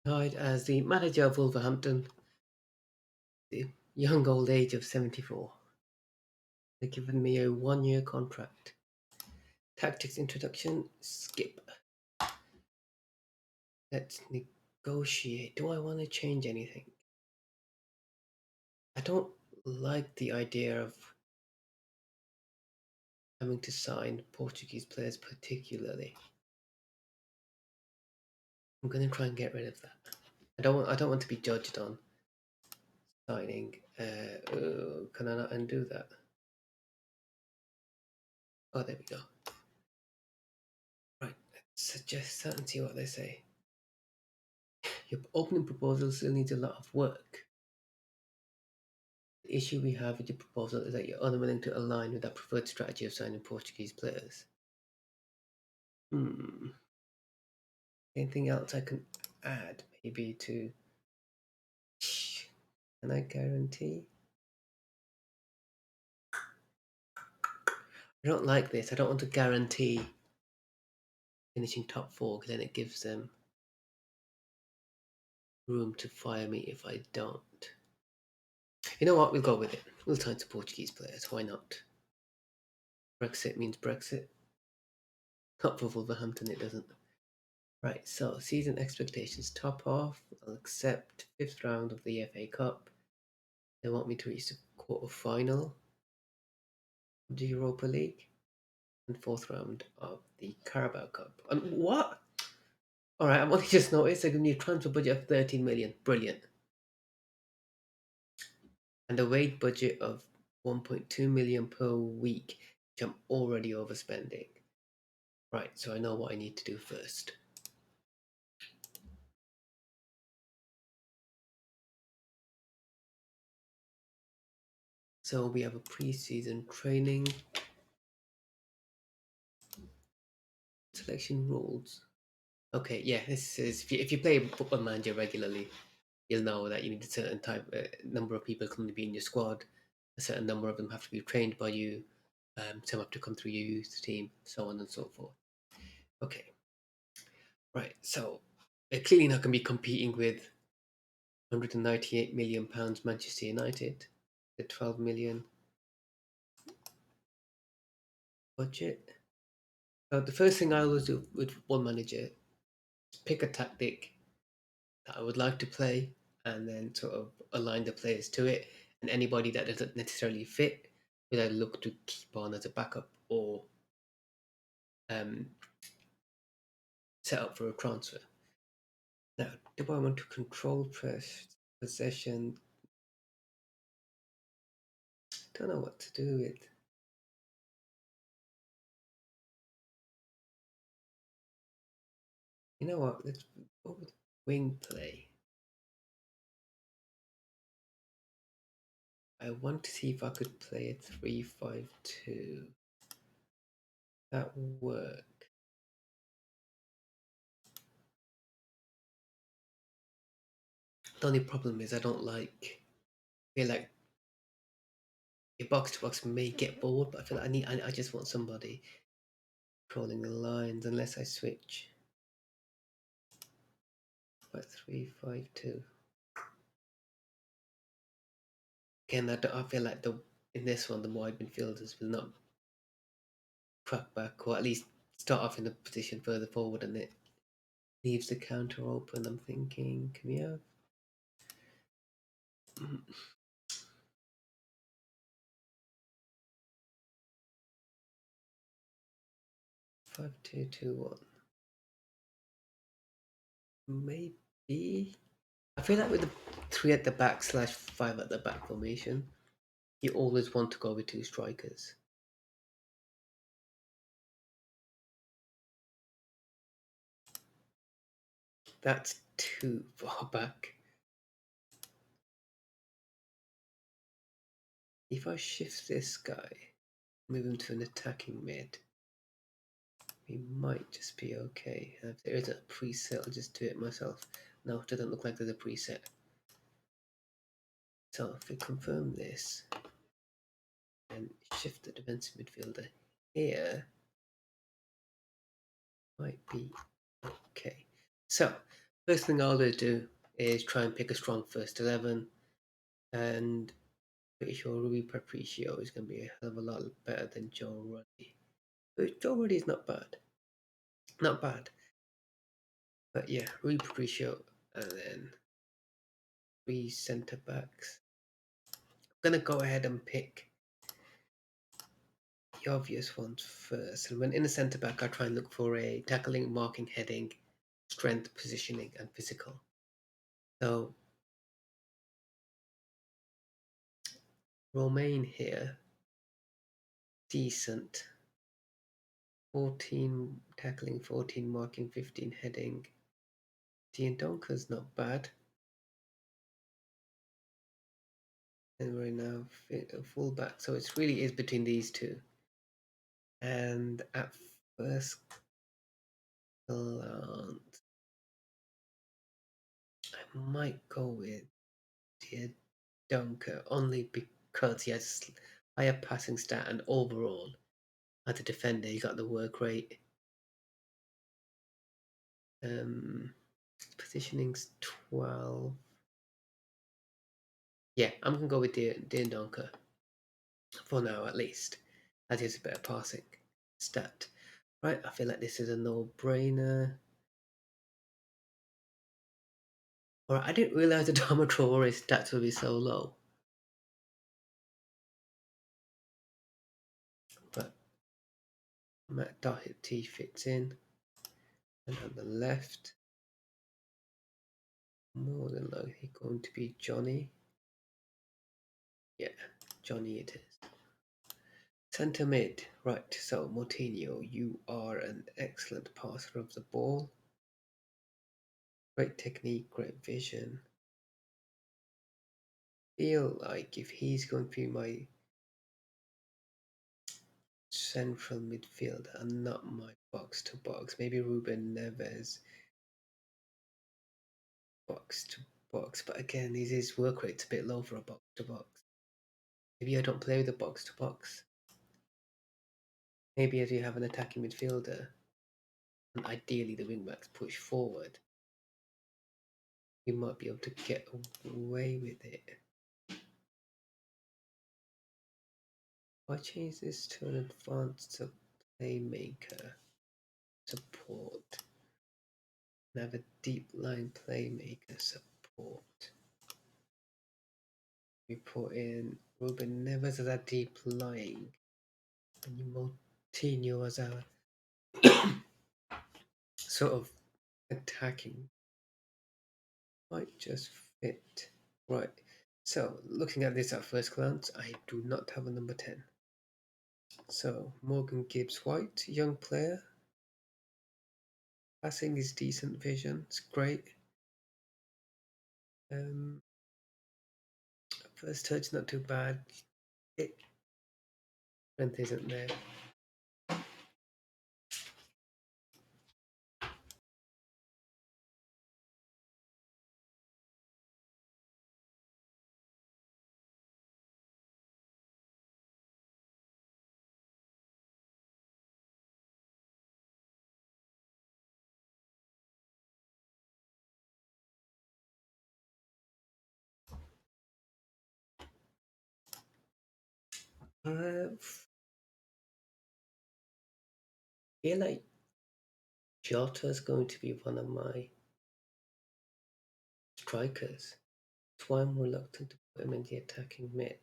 Hired as the manager of Wolverhampton, the young old age of 74. They've given me a 1-year contract. Tactics introduction, skip. Let's negotiate. Do I want to change anything? I don't like the idea of having to sign Portuguese players particularly. I'm going to try and get rid of that. I don't want to be judged on signing. Can I not undo that? Oh, there we go. Right, let's suggest that and see what they say. Your opening proposal still needs a lot of work. The issue we have with your proposal is that you're unwilling to align with that preferred strategy of signing Portuguese players. Anything else I can add maybe to... Can I guarantee? I don't like this. I don't want to guarantee finishing top 4 because then it gives them room to fire me if I don't. You know what? We'll go with it. We'll sign some Portuguese players. Why not? Brexit means Brexit. Not for Wolverhampton, it doesn't. Right, so season expectations top off. I'll accept 5th round of the FA Cup. They want me to reach the quarter final of the Europa League and 4th round of the Carabao Cup. And what? All right, I've only just noticed they're giving me a transfer budget of 13 million. Brilliant. And a wage budget of 1.2 million per week, which I'm already overspending. Right, so I know what I need to do first. So we have a pre-season training. Selection rules. Okay, yeah, this is if you play Football Manager regularly, you'll know that you need a certain number of people can be in your squad. A certain number of them have to be trained by you. Some have to come through your youth team, so on and so forth. Okay, right. So they're clearly not going to be competing with £198 million Manchester United, the 12 million budget. So the first thing I always do with Football Manager is pick a tactic that I would like to play and then sort of align the players to it. And anybody that doesn't necessarily fit, will I look to keep on as a backup or um, set up for a transfer. Now, do I want to control possession? Don't know what to do with. You know what? Let's go with wing play. I want to see if I could play a 3-5-2. That will work. The only problem is I don't like. I feel like your box to box may get bored, but I feel like I just want somebody controlling the lines unless I switch. 3-5-2. Again, I feel like in this one the wide midfielders will not crack back, or at least start off in a position further forward, and it leaves the counter open. I'm thinking, can we have 5-2-2-1? Maybe. I feel like with the 3 at the back / 5 at the back formation, you always want to go with 2 strikers. That's too far back. If I shift this guy, move him to an attacking mid, we might just be okay. If there is a preset, I'll just do it myself. No, it doesn't look like there's a preset. So if we confirm this and shift the defensive midfielder here, might be okay. So First thing I'll do is try and pick a strong first 11, and pretty sure Rui Patricio is going to be a hell of a lot better than Joe Ruddy. But Joe Ruddy is not bad. Not bad. But yeah, Rui Patricio, and then 3 centre backs. I'm going to go ahead and pick the obvious ones first. And when in a centre back, I try and look for a tackling, marking, heading, strength, positioning, and physical. So Romain here, decent. 14 tackling, 14 marking, 15 heading. Donker's not bad. And we're now a fullback, so it really is between these two. And at first glance, I might go with Dunker only because he has higher passing stat and overall, as a defender, he got the work rate. Positioning's 12. Yeah, I'm gonna go with Dean Donker for now, at least, as he has a better passing stat. Right, I feel like this is a no-brainer. Alright, I didn't realize the Dormitory stats would be so low. But Matt Doherty fits in. And on the left, more than likely going to be Johnny. Yeah, Johnny it is. Centre mid. Right, so Moutinho, you are an excellent passer of the ball. Great technique, great vision. Feel like if he's going to be my central midfielder and not my box to box, maybe Ruben Neves box to box, but again, his work rate's a bit low for a box to box. Maybe I don't play with a box to box. Maybe as you have an attacking midfielder, and ideally the wing backs push forward, you might be able to get away with it. If I change this to an advanced playmaker support, and have a deep line playmaker support. We put in Ruben Neves as a deep lying, and Moutinho as a sort of attacking. Might just fit. Right. So looking at this at first glance, I do not have a number 10. So Morgan Gibbs White, young player. Passing is decent, vision, it's great. First touch not too bad. Strength isn't there. I feel like Jota is going to be one of my strikers. That's why I'm reluctant to put him in the attacking mid.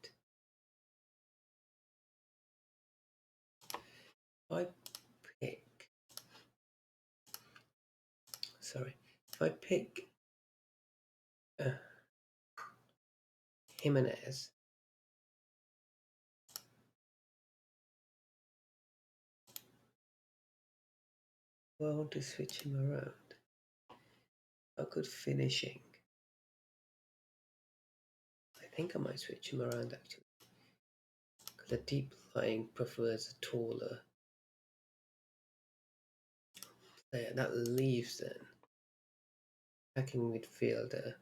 If I pick Jimenez, well, I want to switch him around. A good finishing. I think I might switch him around actually. Because a deep lying prefers a taller player. That leaves then attacking midfielder.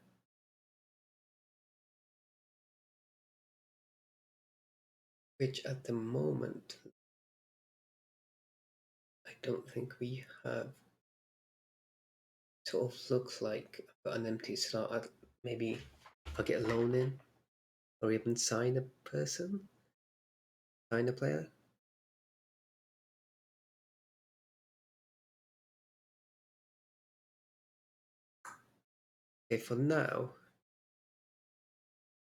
Which at the moment I don't think we have sort of looks like I've got an empty slot. Maybe if I get a loan in, or even sign a player. Okay, for now,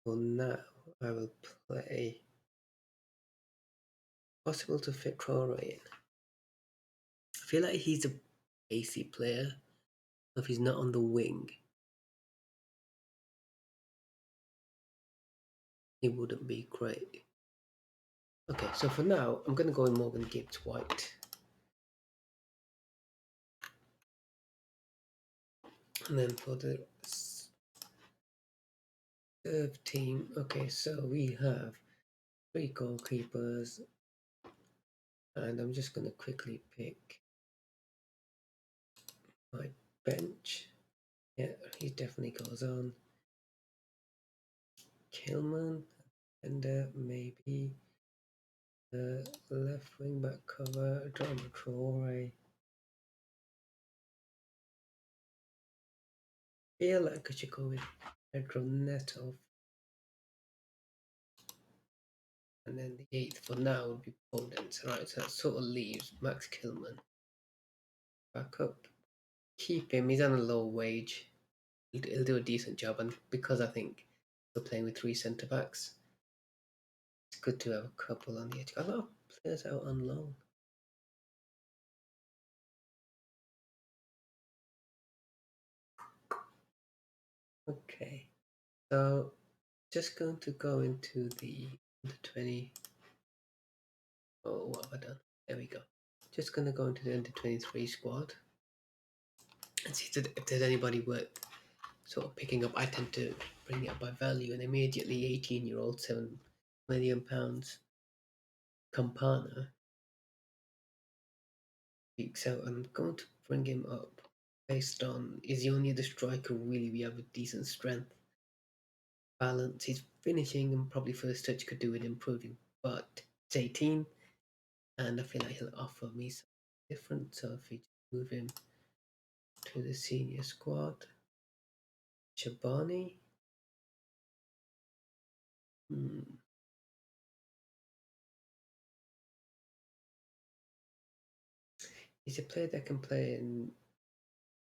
I will play. Possible to fit Traore in. I feel like he's a basic player. If he's not on the wing, he wouldn't be great. Okay, so for now, I'm going to go in Morgan Gibbs White. And then for the third team, okay, so we have 3 goalkeepers. And I'm just going to quickly pick my bench. Yeah, he definitely goes on. Kilman, and maybe left wing back cover, Drama Traore. Feel like I should go with Pedro Neto. And then the 8th for now would be Podence. Right, so that sort of leaves Max Kilman back up. Keep him, he's on a low wage. He'll do a decent job, and because I think we're playing with 3 centre backs, it's good to have a couple on the edge. A lot of players out on loan. Okay, so just going to go into the 20. Oh, what have I done? There we go. Just going to go into the under 23 squad and see if there's anybody worth sort of picking up. I tend to bring it up by value, and immediately 18-year-old, £7 million Campana peaks out. I'm going to bring him up based on, is he only the striker really we have a decent strength balance? He's finishing, and probably first touch could do with improving, but it's 18 and I feel like he'll offer me something different. So if we move him to the senior squad, Shabani. He's a player that can play in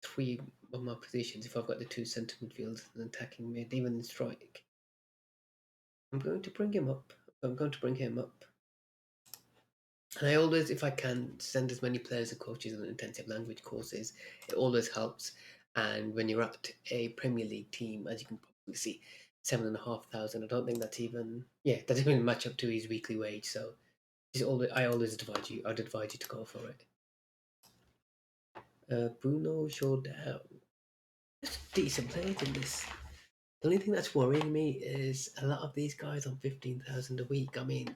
3 of my positions if I've got the 2 centre midfielders and attacking mid, even in strike. I'm going to bring him up. And I always, if I can, send as many players and coaches on intensive language courses. It always helps. And when you're at a Premier League team, as you can probably see, 7,500. I don't think that's even that doesn't even match up to his weekly wage. So I always advise you. I'd advise you to go for it. Bruno Jordao. There's decent players in this. The only thing that's worrying me is a lot of these guys on 15,000 a week. I mean,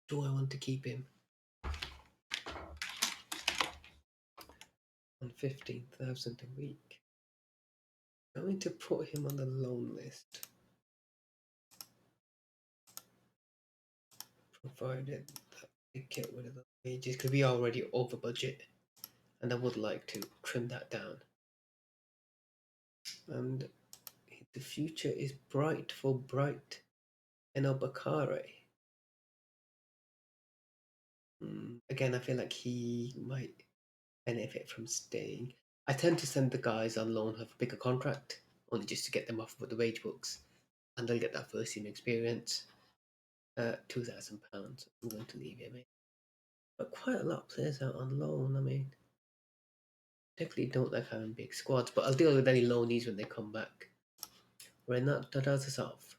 do I want to keep him on 15,000 a week? I'm going to put him on the loan list, provided that we get rid of the wages, because we are already over budget, and I would like to trim that down. And the future is bright for Bright and Bakare. Again, I feel like he might benefit from staying. I tend to send the guys on loan who have a bigger contract, only just to get them off with the wage books, and they'll get that first team experience. £2,000. I'm going to leave him. But quite a lot of players out on loan. I mean, definitely don't like having big squads, but I'll deal with any loanees when they come back. Renat Dadasov.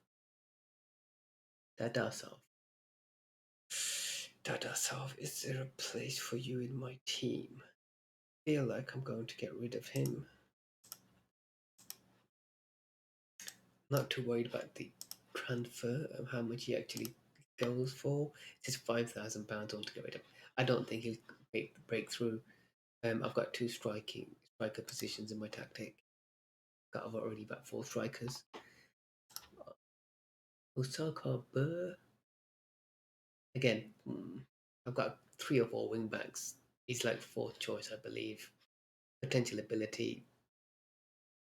Dadasov, is there a place for you in my team? I feel like I'm going to get rid of him. Not too worried about the transfer of how much he actually goes for. It's just £5,000 altogether. I don't think he'll break through. I've got 2 striker positions in my tactic. I've already got 4 strikers. Osaka Burr. Again, I've got 3 or 4 wing backs. He's like 4th choice, I believe. Potential ability.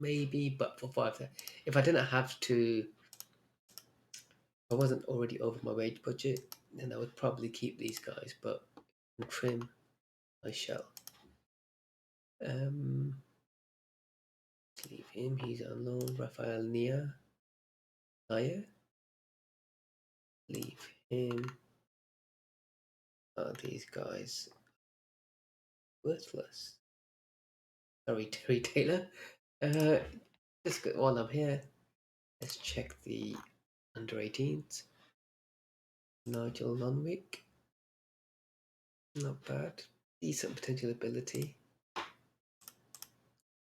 maybe, but for 5, if I didn't have to, I wasn't already over my wage budget, then I would probably keep these guys, but trim, I shall. Leave him, he's on loan. Rafael Naya, leave him. These guys worthless. Sorry, Terry Taylor. Just while I'm here, let's check the under 18s. Nigel Lonwick, not bad. Decent potential ability.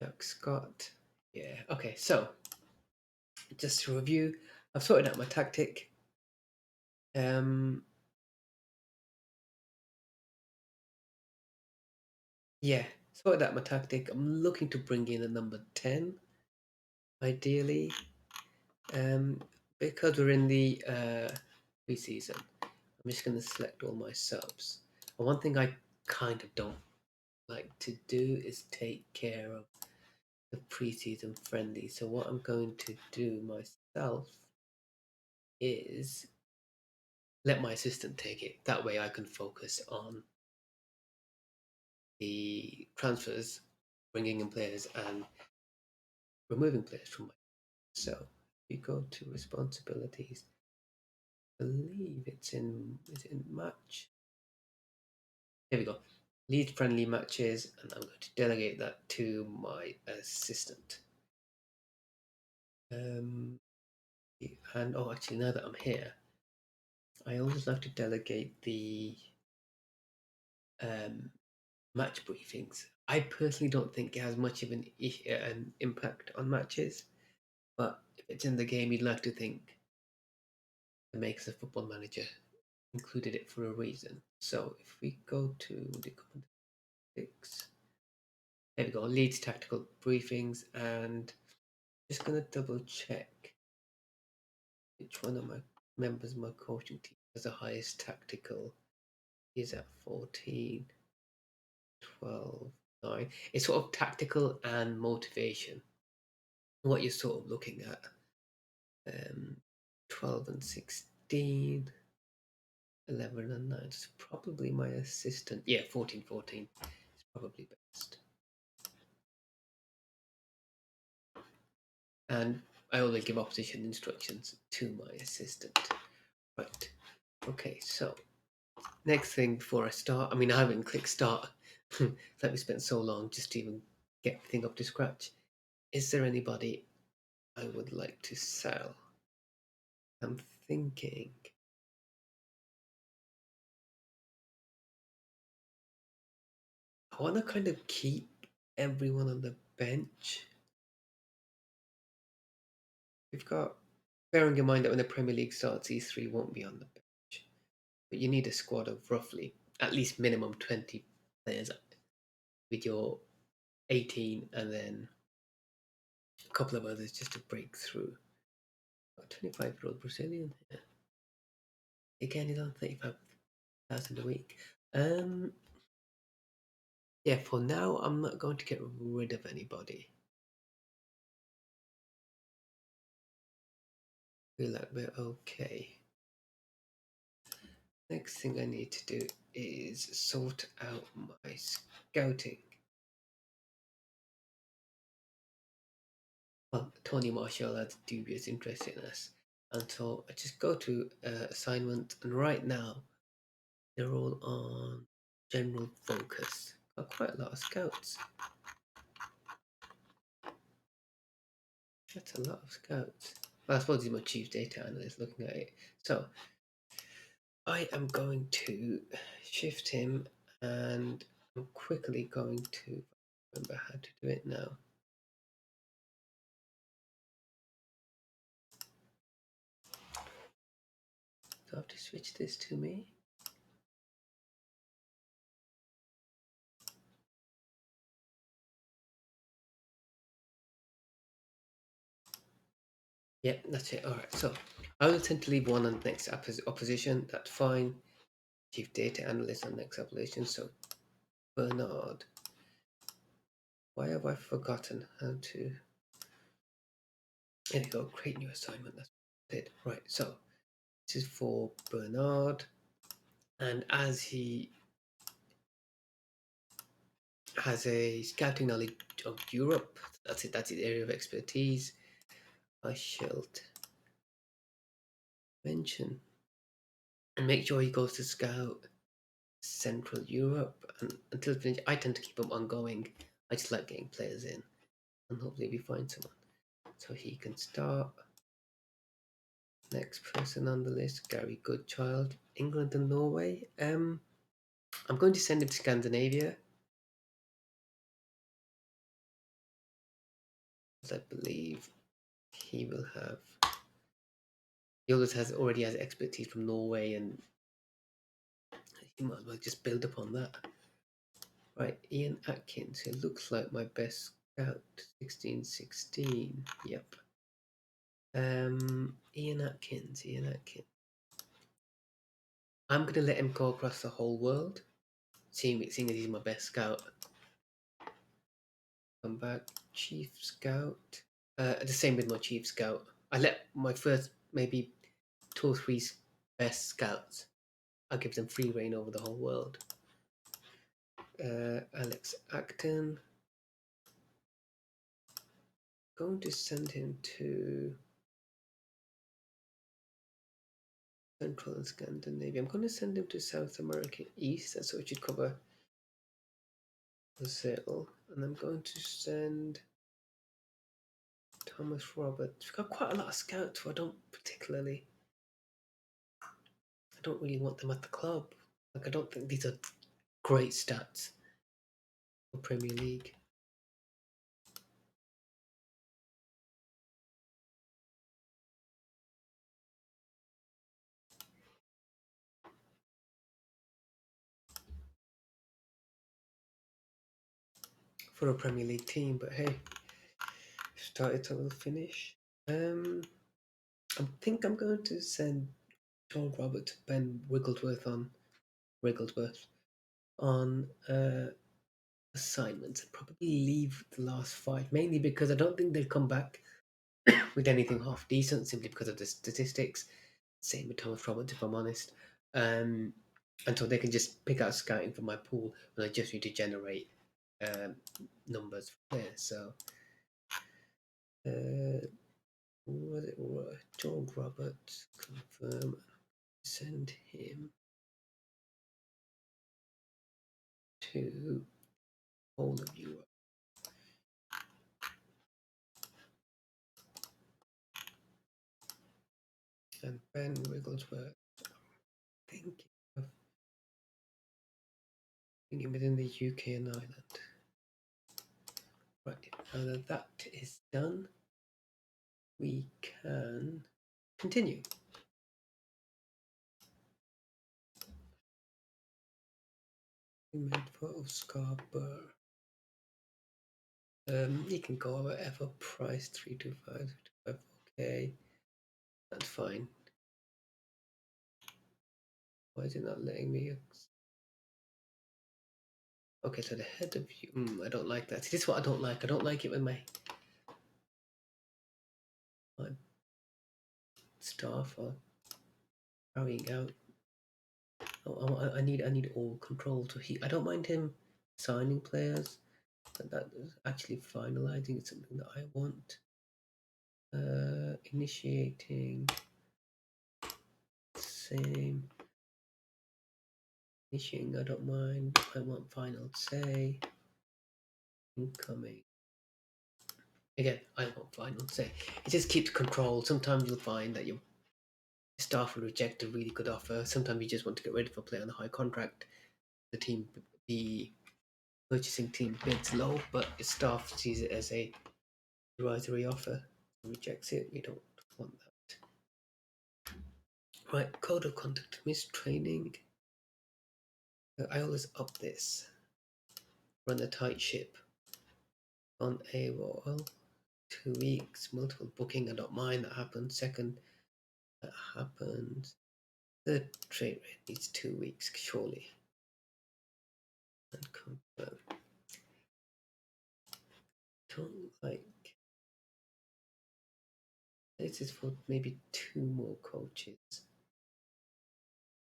Jack Scott, yeah. Okay, so just to review, I've sorted out my tactic. Yeah, sorted out my tactic. I'm looking to bring in a number 10, ideally. Because we're in the preseason, I'm just going to select all my subs. And one thing I kind of don't like to do is take care of the preseason friendly. So what I'm going to do myself is let my assistant take it. That way I can focus on the transfers, bringing in players and removing players from my. So we go to responsibilities. I believe it's in match. Here we go. Lead friendly matches, and I'm going to delegate that to my assistant. And oh, actually, now that I'm here, I always like to delegate the match briefings. I personally don't think it has much of an impact on matches, but if it's in the game, you'd like to think it makes the football manager included it for a reason. So if we go to the six, there we go, leads tactical briefings, and just gonna double check which one of my members of my coaching team has the highest tactical. He's at 14, 12, 9. It's sort of tactical and motivation. What you're sort of looking at. 12 and 16, 11 and 9. It's probably my assistant. Yeah, 14, 14 is probably best. And I only give opposition instructions to my assistant. Right. Okay, so next thing before I start, I mean, I haven't clicked start. Let me spend so long just to even get everything up to scratch. Is there anybody I would like to sell? I'm thinking. I want to kind of keep everyone on the bench. We've got, bearing in mind that when the Premier League starts, these three won't be on the bench. But you need a squad of roughly at least minimum 20 players with your 18 and then a couple of others just to break through. A 25-year-old Brazilian here. Again, he's on 35,000 a week. Yeah, for now, I'm not going to get rid of anybody. Feel like we're okay. Next thing I need to do is sort out my scouting. Well, Tony Marshall had dubious interest in us. And so I just go to assignment, and right now they're all on general focus. Got quite a lot of scouts. That's a lot of scouts. Well, I suppose he's my chief data analyst looking at it. So I am going to shift him, and I'm quickly going to remember how to do it now. So I have to switch this to me. Yeah, that's it. All right. So I will tend to leave one on the next opposition. That's fine. Chief data analyst on next opposition. So Bernard. Why have I forgotten how to? There you go. Create new assignment. That's it. Right. So this is for Bernard, and as he has a scouting knowledge of Europe, that's it. That's his area of expertise. I shall mention and make sure he goes to scout Central Europe and until finish. I tend to keep him ongoing. I just like getting players in, and hopefully we find someone so he can start. Next person on the list, Gary Goodchild, England and Norway. I'm going to send him to Scandinavia, as I believe he will have. He already has expertise from Norway, and he might as well just build upon that. Right, Ian Atkins, who looks like my best scout, 1616. Yep. Ian Atkins. I'm gonna let him go across the whole world, seeing as he's my best scout. Come back, chief scout. The same with my chief scout. I let my first maybe 2 or 3 best scouts. I give them free reign over the whole world. Alex Acton. Going to send him to Central and Scandinavia. I'm going to send him to South America East, so it should cover Brazil. And I'm going to send Thomas Roberts. We've got quite a lot of scouts who I don't really want them at the club. Like, I don't think these are great stats for Premier League. For a Premier League team, but hey, start it, I will finish. I think I'm going to send John Robert, Ben Wigglesworth on assignments and probably leave the last 5, mainly because I don't think they'll come back with anything half decent, simply because of the statistics. Same with Thomas Roberts, if I'm honest. And so they can just pick out scouting from my pool, and I just need to generate numbers from there. So, was it John Roberts? Confirm. Send him to whole of Europe. And Ben Wigglesworth, thinking within the UK and Ireland. Right, now that that is done, we can continue. Made for Scarborough. You can go whatever price, 325, okay. That's fine. Why is it not letting me? Okay, so the head of you. I don't like that. See, this is what I don't like. I don't like it when my staff are carrying out. Oh, I need all control. So I don't mind him signing players, but that is actually finalizing something that I want. Initiating. Same. Initiating, I don't mind. I want final say. Incoming. Again, I want final say. It just keeps control. Sometimes you'll find that your staff will reject a really good offer. Sometimes you just want to get rid of a player on a high contract. The purchasing team bids low, but your staff sees it as a advisory offer. Rejects it. We don't want that. Right, code of conduct, mistraining. I always up this. Run a tight ship on AWOL. 2 weeks, multiple booking. I don't mind that happens. Second, that happens. The trade rate needs 2 weeks, surely. And confirm. Don't like places for maybe 2 more coaches.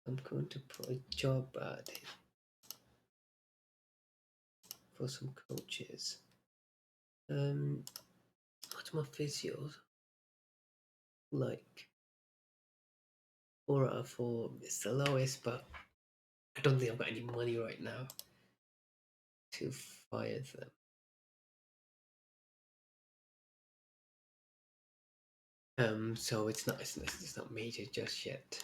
I'm going to put a job ad for some coaches. What's my physios? Like 4 out of 4. It's the lowest, but I don't think I've got any money right now to fire them. So it's not major just yet.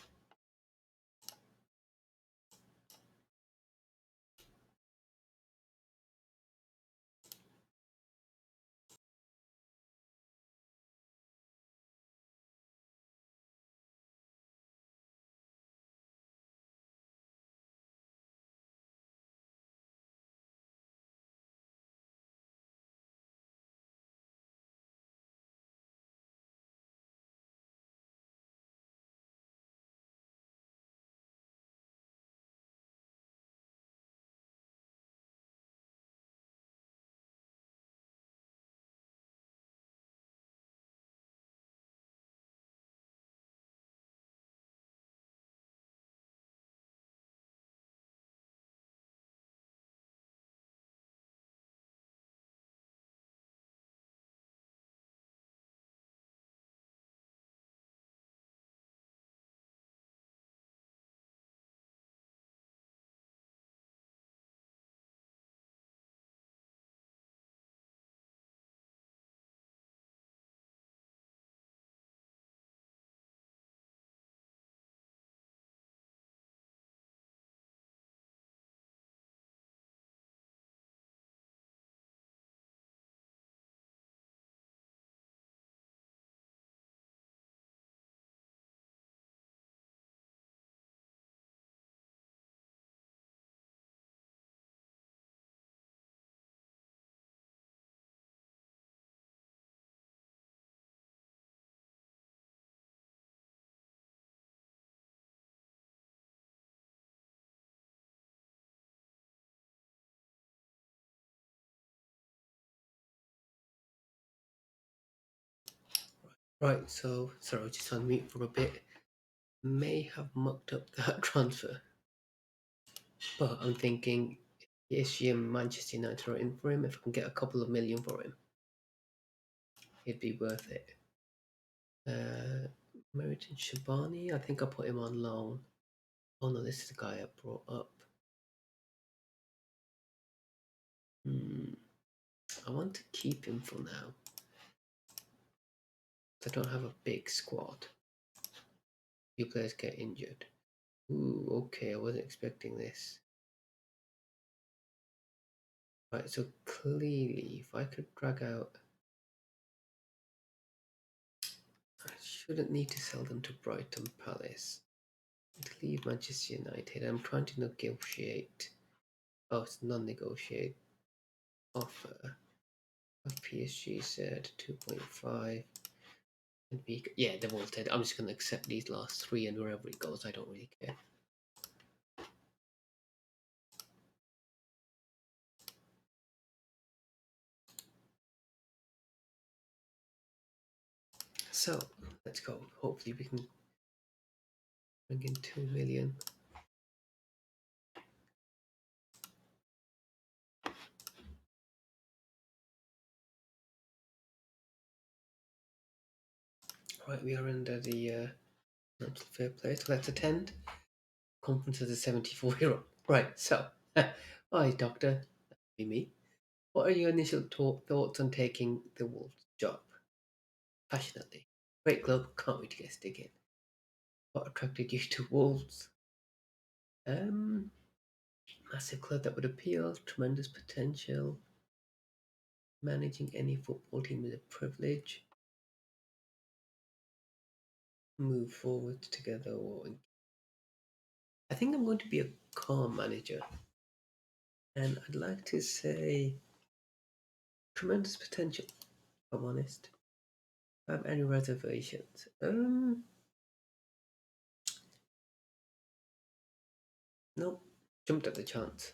Right, so sorry, I was just on mute for a bit. May have mucked up that transfer, but I'm thinking PSG and Manchester United are in for him. If I can get a couple of million for him, it'd be worth it. Meriton Shabani, I think I put him on loan. Oh no, this is the guy I brought up. I want to keep him for now. I don't have a big squad. Few players get injured. Ooh, okay, I wasn't expecting this. Right, so clearly, if I could drag out, I shouldn't need to sell them to Brighton Palace. To leave Manchester United, I'm trying to negotiate. Oh, it's non-negotiate offer. Of PSG said 2.5. And be, yeah, they've all said I'm just going to accept these last 3, and wherever it goes, I don't really care. So let's go. Hopefully, we can bring in 2 million. Right, we are under the financial fair play, so let's attend. Conference as a 74-year-old. Right, so, hi, Doctor. That'd be me. What are your initial thoughts on taking the Wolves job? Passionately. Great club, can't wait to get stick in. What attracted you to Wolves? Massive club that would appeal, tremendous potential. Managing any football team is a privilege. Move forward together. I think I'm going to be a calm manager. And I'd like to say tremendous potential, if I'm honest. I have any reservations? No, jumped at the chance.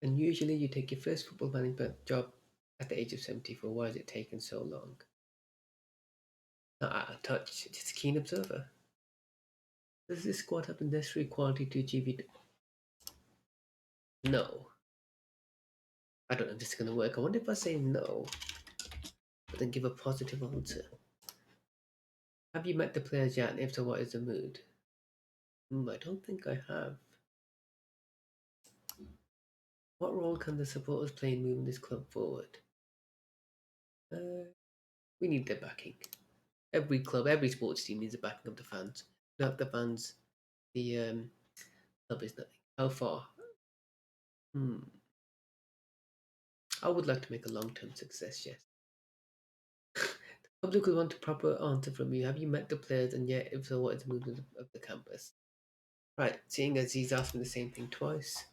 And usually you take your first football management job at the age of 74. Why is it taking so long? Not out of touch, just a keen observer. Does this squad have the necessary quality to achieve it? No. I don't know if this is going to work. I wonder if I say no, but then give a positive answer. Have you met the players yet? And if so, what is the mood? I don't think I have. What role can the supporters play in moving this club forward? We need their backing. Every club, every sports team needs the backing of the fans. Without the fans, the club is nothing. How far? I would like to make a long-term success, yes. The public will want a proper answer from you. Have you met the players, and yet, if so, what is the movement of the campus? Right, seeing as he's asked me the same thing twice,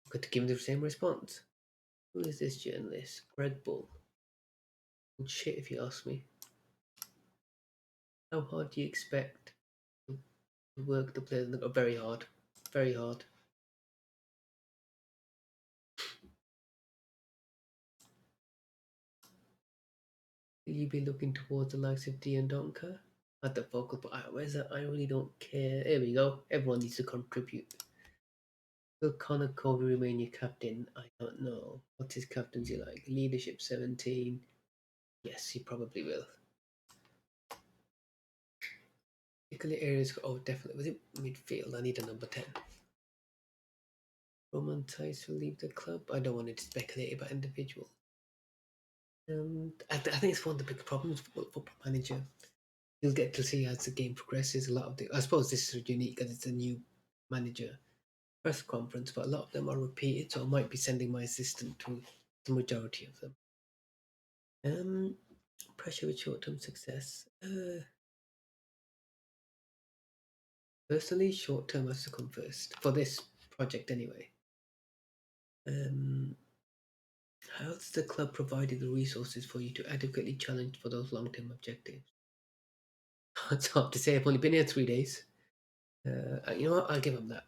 I'm going to give him the same response. Who is this journalist? Greg Bull. Good shit, if you ask me. How hard do you expect to work the players? Oh, very hard. Very hard. Will you be looking towards the likes of Dion Donker at the focal point? Where's that? I really don't care. There we go. Everyone needs to contribute. Will Connor Covey remain your captain? I don't know. What's his captaincy like? Leadership 17. Yes, he probably will. Particular areas. Oh, definitely. Was it midfield? I need a number 10. Roman Tice will leave the club. I don't want to speculate about individual. I think it's one of the big problems for football manager. You'll get to see as the game progresses. A lot of I suppose this is unique as it's a new manager press conference, but a lot of them are repeated, so I might be sending my assistant to the majority of them. Pressure with short-term success. Personally, short-term has to come first for this project, anyway. How has the club provided the resources for you to adequately challenge for those long-term objectives? It's hard to say. I've only been here 3 days. You know what? I'll give them that.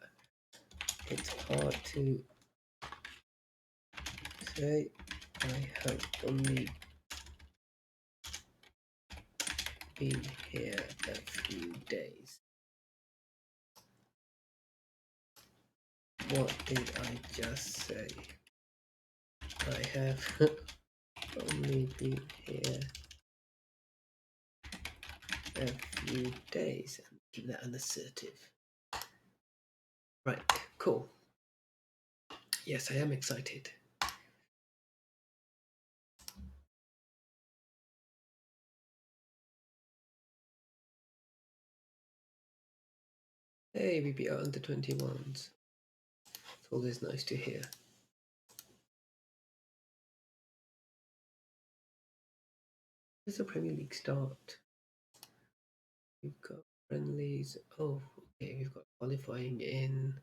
It's hard to say. I have only been here a few days. What did I just say? I have only been here a few days. And keep that an assertive. Right, cool. Yes, I am excited. Hey, we beat our under 21s. It's always nice to hear. Does the Premier League start? We've got friendlies. Oh, okay, we've got qualifying in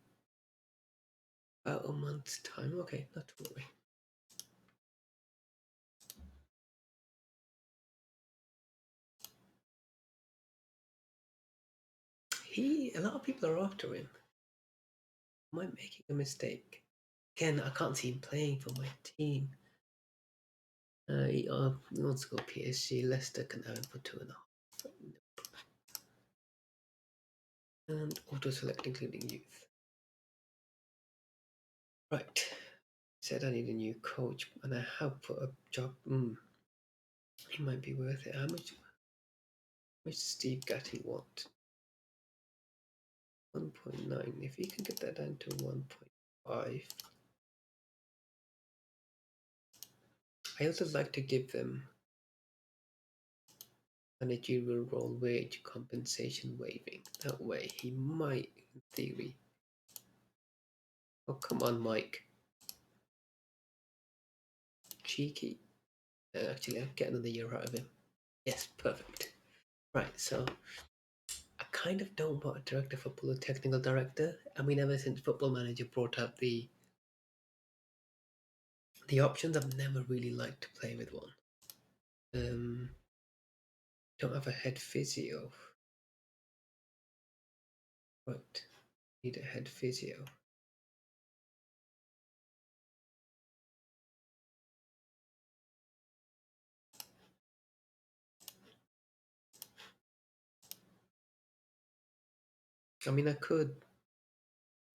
about a month's time. Okay, not to worry. A lot of people are after him. Am I making a mistake? Again, I can't see him playing for my team. He wants to go PSG. Leicester can have him for 2.5. And auto select including youth. Right. Said I need a new coach, and I have put a job. It might be worth it. How much does Steve Gatty want? 1.9. If you can get that down to 1.5. I also like to give them managerial role wage compensation waiving. That way he might, in theory. Oh, come on, Mike. Cheeky. Actually, I'll get another year out of him. Yes, perfect. Right, so I kind of don't want a director of football or technical director. I mean, ever since Football Manager brought up the options, I've never really liked to play with one. Don't have a head physio. Right, need a head physio. I mean, I could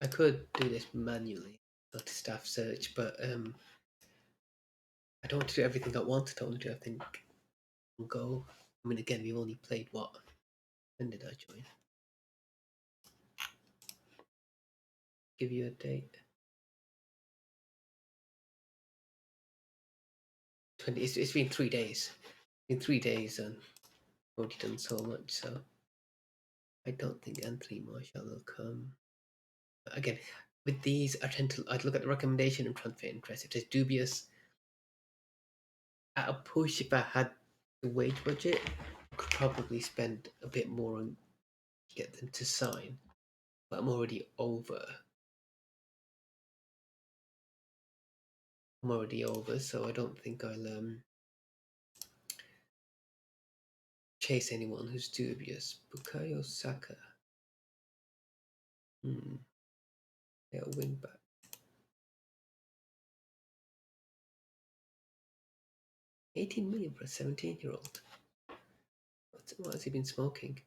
do this manually, not a staff search, but I don't want to do everything at once. I don't want to do everything on go. I mean, again, we've only played what? When did I join? Give you a date. 20. It's been 3 days. In 3 days, and I've already done so much. So I don't think Anthony Marshall will come. Again, with these, I'd look at the recommendation and transfer interest. If it's dubious, at a push, if I had the wage budget, I could probably spend a bit more on get them to sign. But I'm already over. So I don't think I'll chase anyone who's dubious. Bukayo Saka. Yeah, wing back. 18 million for a 17-year-old. What has he been smoking?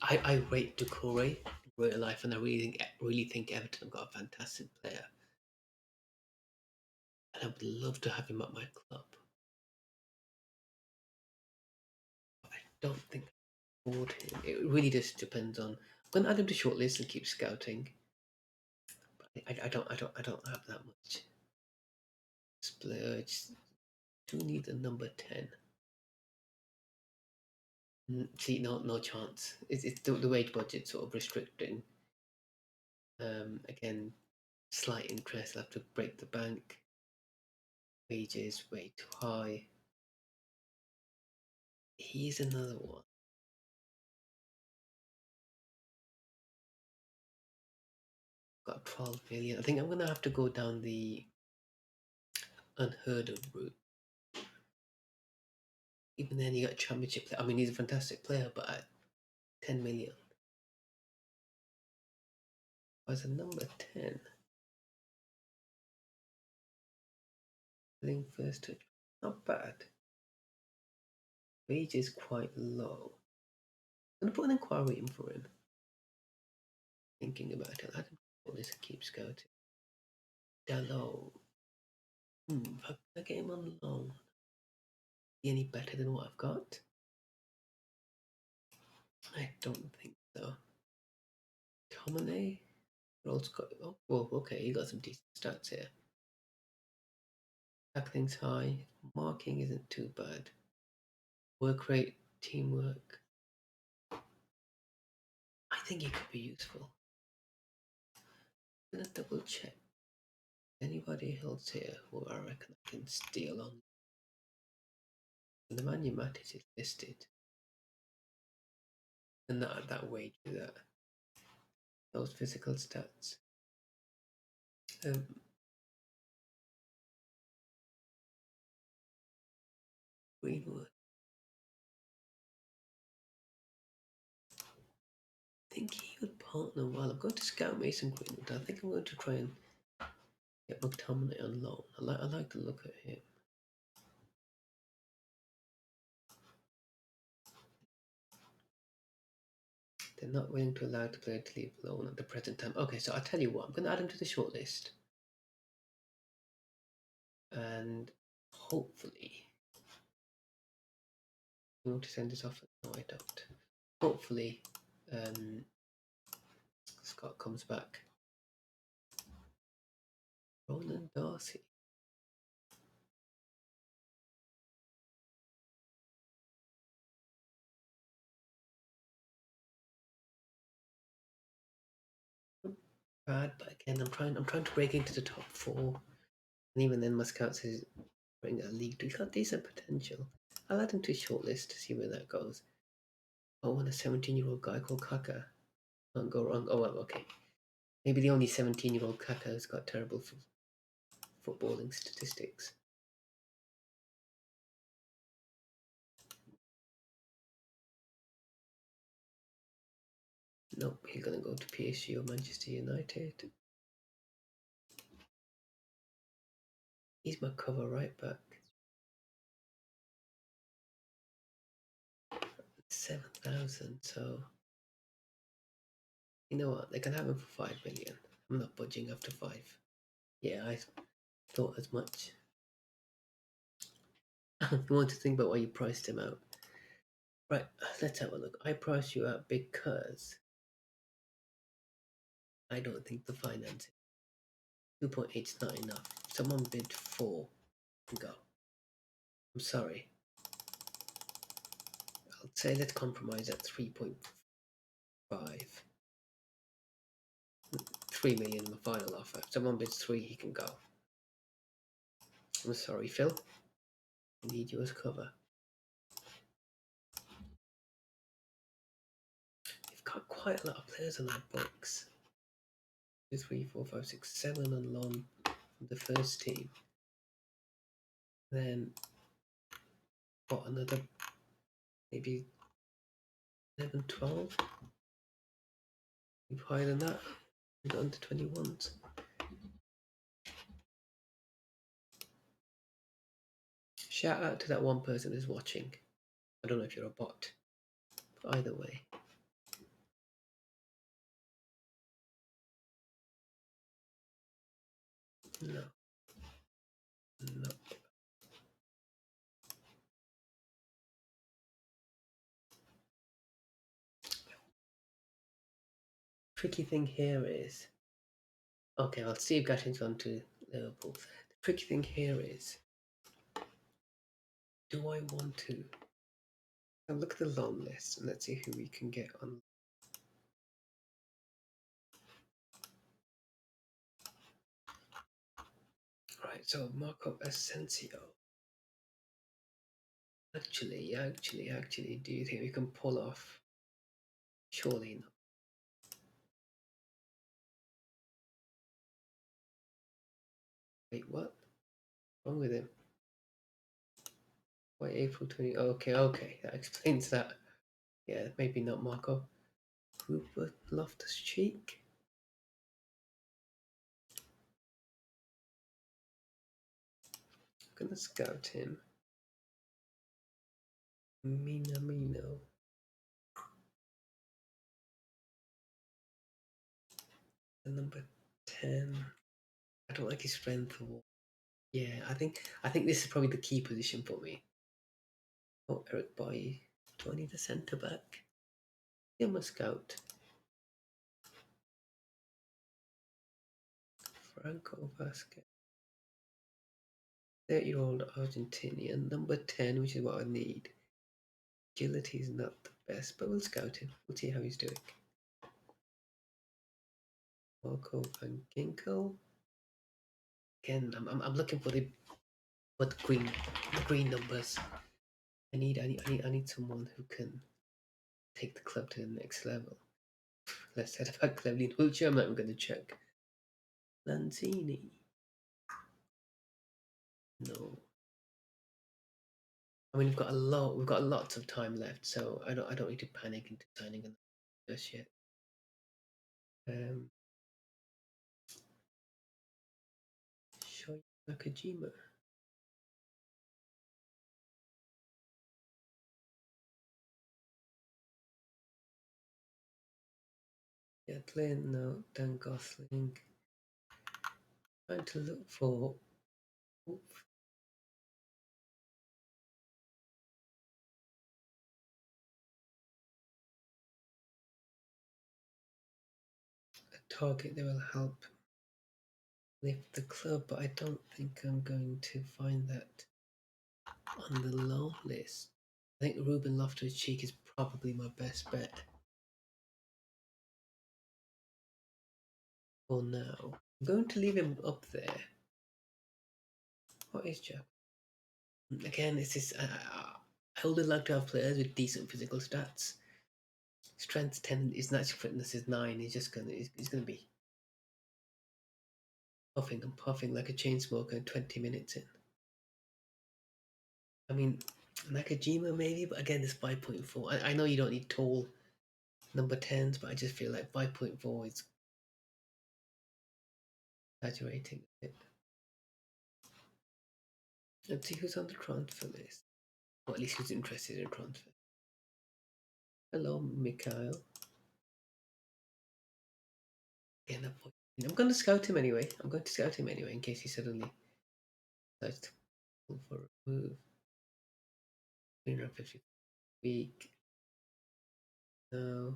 I rate Doucouré in real life, and I really think Everton have got a fantastic player, and I would love to have him at my club. But I don't think I can afford him. It really just depends on. I'm going to add him to shortlist and keep scouting. But I don't have that much splurge. Do need a number 10. See, no chance. It's the wage budget sort of restricting. Again, slight interest. I'll have to break the bank. Wages way too high. Here's another one. Got 12 million. I think I'm gonna have to go down the unheard of route. Even then, you got championship player. I mean, he's a fantastic player, but at 10 million. As a number 10, playing first touch, not bad. Wage is quite low. I'm gonna put an inquiry in for him. Thinking about it, I don't know this keeps going. Dalot. If I get him on loan, any better than what I've got? I don't think so. Tomine? Oh, well, okay, he got some decent stats here. Tackling's high. Marking isn't too bad. Work rate, teamwork. I think he could be useful. I'm gonna double check. Anybody else here who I reckon I can steal on? And the Man United is listed. And not that wage with that. Those physical stats. Greenwood. I think he would partner well. I'm going to scout Mason Greenwood. I think I'm going to try and get McTominay on loan. I like to look at him. They're not willing to allow the player to leave alone at the present time. Okay, so I'll tell you what. I'm going to add him to the shortlist. And hopefully... I want to send this off. No, I don't. Hopefully, Scott comes back. Ronan Darcy. Bad, but again, I'm trying to break into the top 4, and even then, my scout says bring a league. We got decent potential. I'll add him to a shortlist to see where that goes. Oh, and a 17-year-old guy called Kaka. Can't go wrong. Oh well, okay. Maybe the only 17-year-old Kaka has got terrible footballing statistics. Nope, he's gonna go to PSG or Manchester United. He's my cover right back. 7,000, so You know what? They can have him for 5 million. I'm not budging after 5. Yeah, I thought as much. You want to think about why you priced him out. Right, let's have a look. I priced you out because I don't think the financing 2.8 is not enough. Someone bid 4. Go. I'm sorry. I'll say let's compromise at 3.5. 3 million the final offer. If someone bids 3, he can go. I'm sorry, Phil. I need you as cover. We've got quite a lot of players on our books. 2, 3, 4, 5, 6, 7 on loan from the first team. Then what, another maybe 11, 12? Maybe higher than that. The under 21s. Shout out to that one person who's watching. I don't know if you're a bot, but either way. No. No. Tricky thing here is, okay, well, Steve Gatting's gone to Liverpool. The tricky thing here is, do I want to? Now look at the loan list and let's see who we can get on. Right, so Marco Asensio. Actually, do you think we can pull off? Surely not. Wait, what? What's wrong with him? Why April 20? Okay, that explains that. Yeah, maybe not Marco. Rupert Loftus-Cheek. I'm gonna scout him. Minamino. The number 10. I don't like his strength. Yeah, I think this is probably the key position for me. Oh, Eric Boy. Do I need a centre back? Yeah, I'm a scout. Franco Vasquez. 30-year-old Argentinian. Number 10, which is what I need. Agility is not the best, but we'll scout him. We'll see how he's doing. Marco van Ginkel. Again, I'm looking for the green numbers. I need someone who can take the club to the next level. Let's set about Cleverly in wheelchair. I'm not even going to check. Lanzini. No. I mean, we've got lots of time left, so I don't need to panic into signing on just yet. Shoya Nakajima. Yeah, Glenn, no, Dan Gosling. Trying to look for a target that will help lift the club, but I don't think I'm going to find that on the loan list. I think Ruben Loftus-Cheek is probably my best bet for now. I'm going to leave him up there. What is Jack? Again, it's this. I would like to have players with decent physical stats. Strength 10, his natural fitness is 9. He's gonna be puffing and puffing like a chain smoker 20 minutes in. I mean, Nakajima maybe, but again, it's 5.4. I know you don't need tall number 10s, but I just feel like 5.4 is exaggerating a bit. Let's see who's on the transfer list. Or at least who's interested in transfer. Hello, Mikhail. Again, I'm going to scout him anyway. I'm going to scout him anyway in case he suddenly decides to pull for a move. 350 a week. No.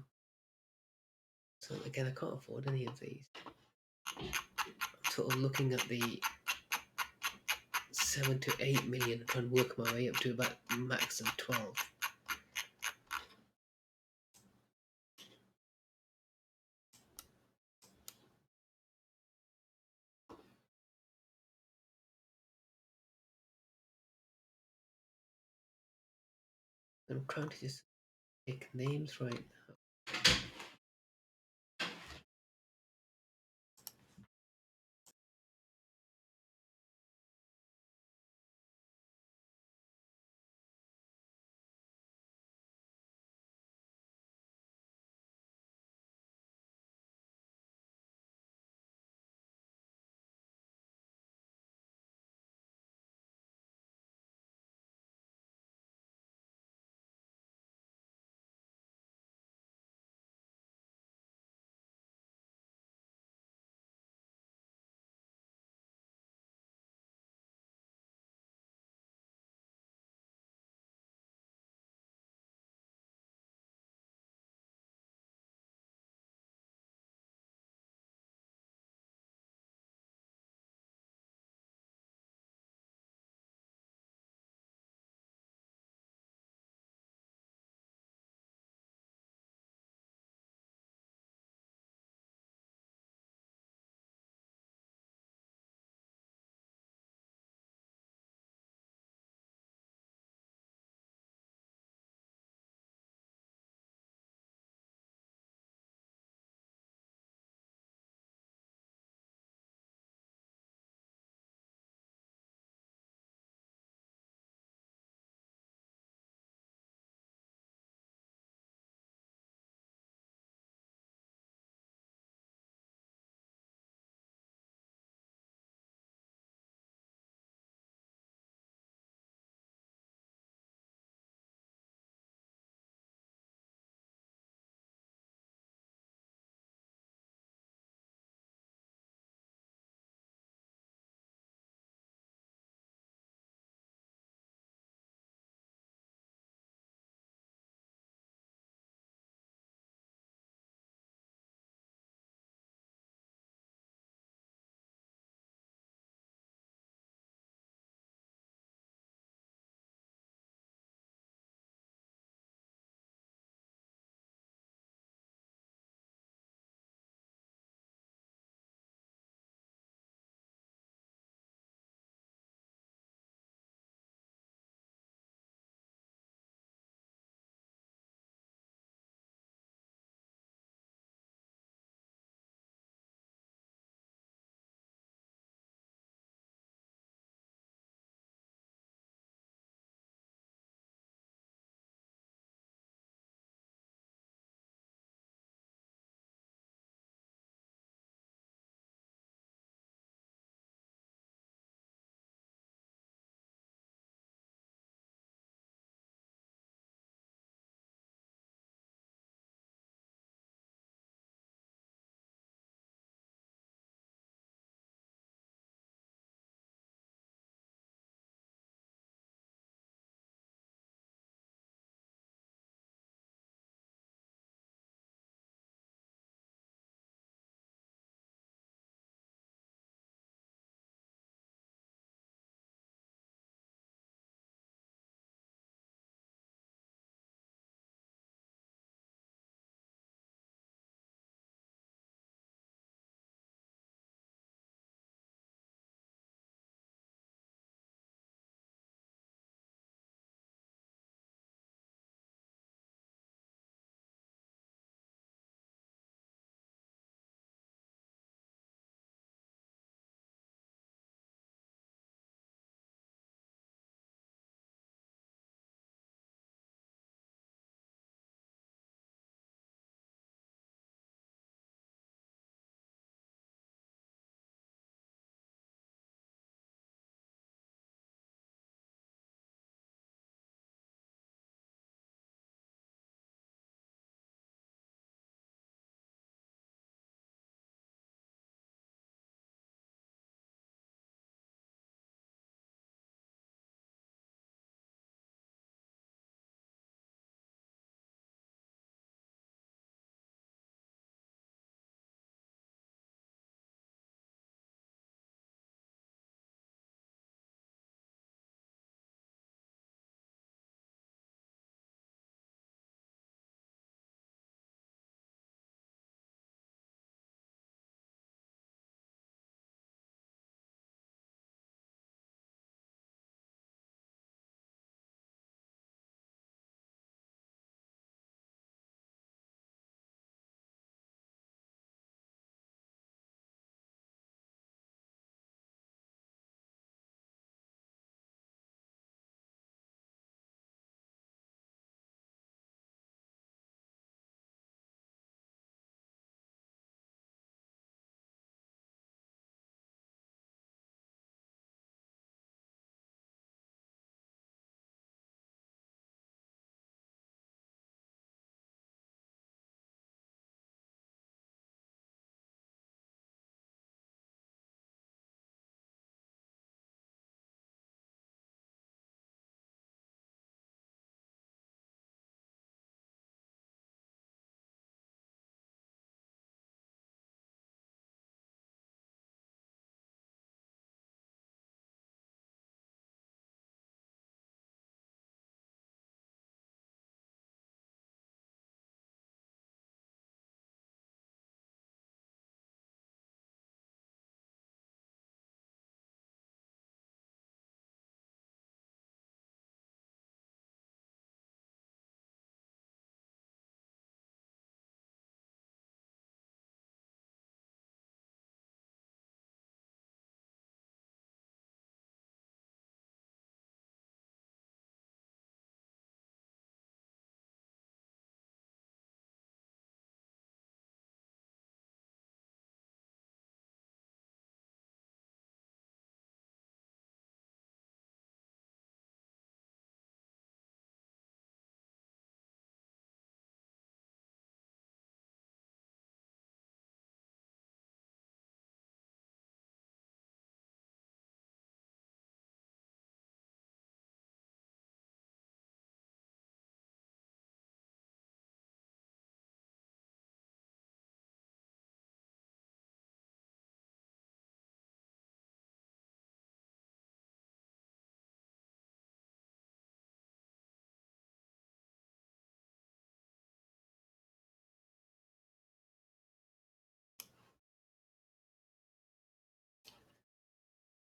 So again, I can't afford any of these. I'm sort of looking at the 7 to 8 million, trying to work my way up to about max of 12. I'm trying to just pick names right now.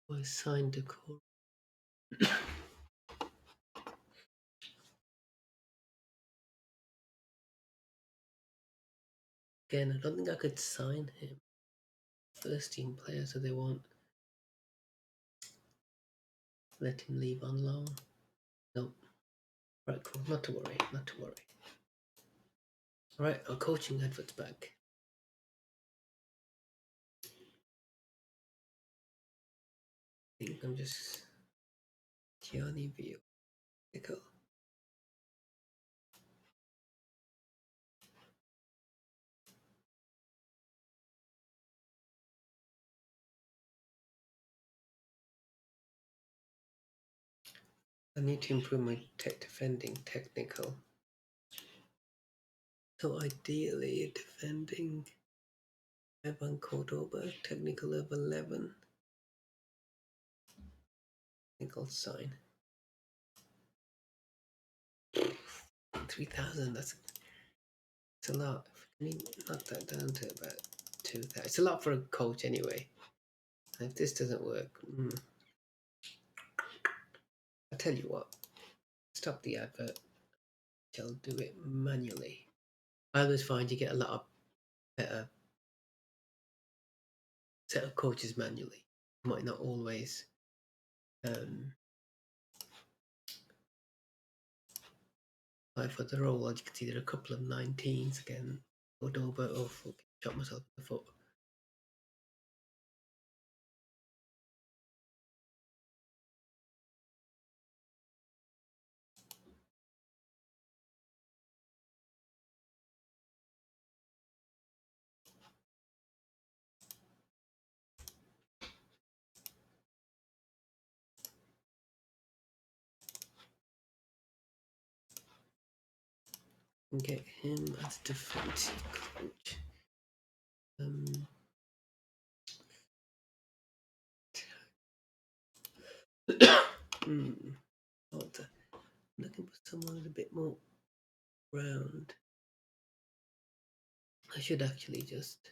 I signed the call. Again, I don't think I could sign him. First team player, so they won't let him leave on loan. Nope. Right, cool. Not to worry. Not to worry. Alright, our coaching advert's back. I think I'm just Gianni View. Cool. I need to improve my defending technical. So ideally, defending Evan Cordoba, technical of 11. Technical sign. 3,000, that's a lot. I mean, knock that down to about 2,000. It's a lot for a coach anyway. And if this doesn't work, I'll tell you what. Stop the advert. I'll do it manually. I always find you get a lot of better set of coaches manually. You might not always apply for the role. As you can see, there are a couple of 19s again. Cordoba, oh fuck, shot myself in the foot. And get him as defensive coach. Looking for someone a bit more round. I should actually just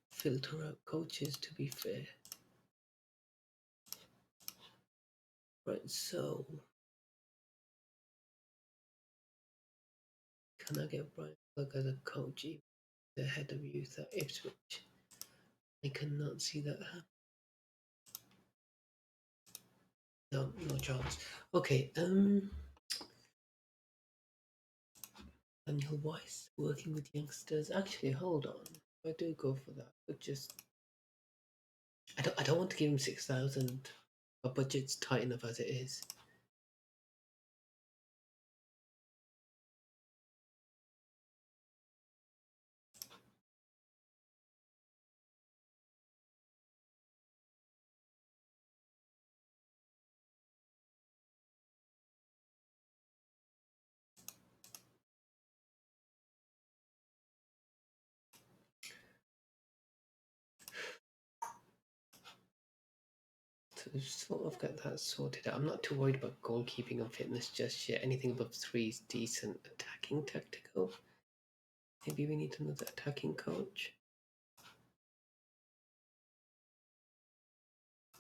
filter out coaches, to be fair. Right, so can I get Brian Plug as a coach, even the head of youth at Ipswich? I cannot see that happen. No, no chance. Okay, Daniel Weiss, working with youngsters. Actually, hold on. I do go for that, but just I don't want to give him 6,000. My budget's tight enough as it is. So we've sort of got that sorted out. I'm not too worried about goalkeeping and fitness just yet. Anything above 3 is decent. Attacking tactical. Maybe we need another attacking coach.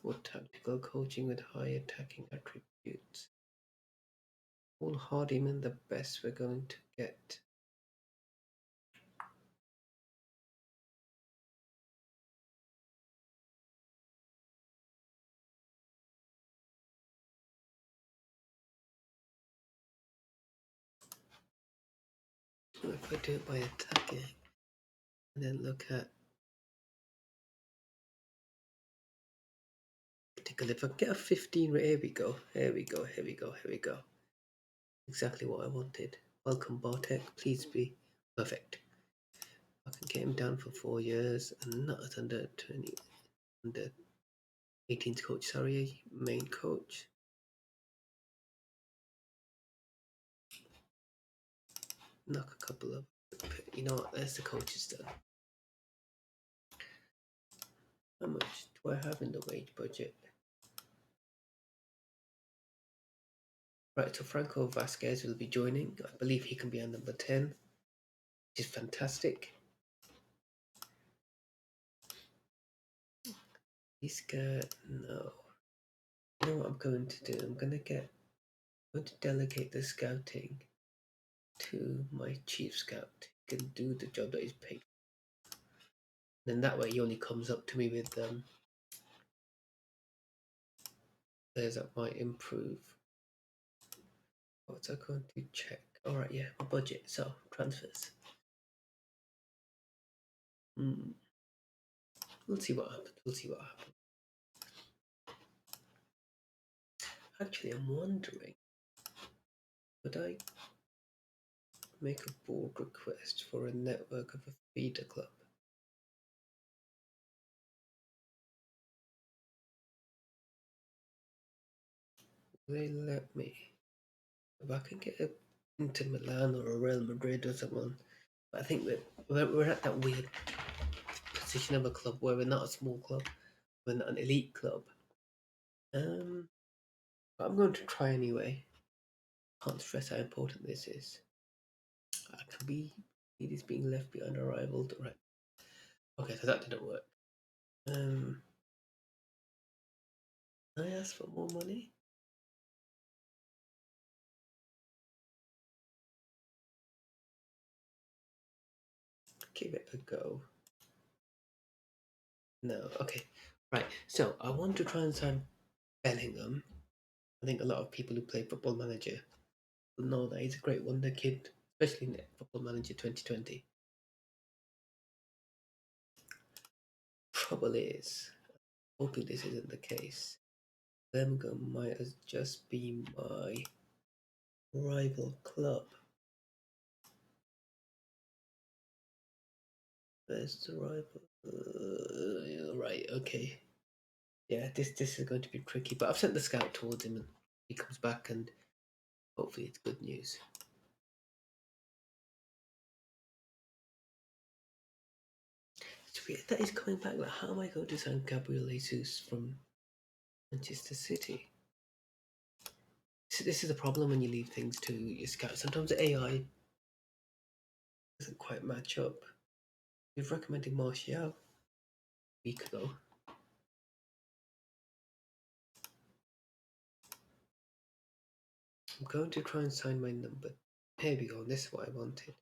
Or tactical coaching with high attacking attributes. Paul Hardyman, the best we're going to get. If I do it by attacking, and then look at tactical, if I get a 15, here we go, here we go, here we go, here we go. Exactly what I wanted. Welcome Bartek, please be perfect. I can get him down for 4 years and not as under 20, under 18th coach, sorry, main coach. Knock a couple of, you know what, there's the coaches done. How much do I have in the wage budget? Right, so Franco Vasquez will be joining. I believe he can be on number 10, which is fantastic. Isca, no. You know what I'm going to do? I'm going to delegate the scouting to my chief scout. He can do the job that he's paid. Then that way he only comes up to me with players that might improve. What's I going to check? Alright, yeah, my budget. So, transfers. We'll see what happens. Actually, I'm wondering, would I make a board request for a network of a feeder club? Will they let me? If I can get a Inter Milan or a Real Madrid or someone, but I think that we're at that weird position of a club where we're not a small club, we're not an elite club. But I'm going to try anyway. Can't stress how important this is. I can be. It is being left behind a rival. Right. Okay, so that didn't work. Can I ask for more money? Give it a go. No, okay. Right, so I want to try and sign Bellingham. I think a lot of people who play Football Manager will know that he's a great wonder kid, especially in Football Manager 2020. Trouble is, hoping this isn't the case, Birmingham might as just be my rival club. Where's the rival? Right, okay. Yeah, this is going to be tricky, but I've sent the scout towards him and he comes back and hopefully it's good news. It's weird that he's coming back. Like, how am I going to sign Gabriel Jesus from Manchester City? This is a problem when you leave things to your scout. Sometimes the AI doesn't quite match up. You've recommended Martial a week ago. I'm going to try and sign my number. Here we go. This is what I wanted.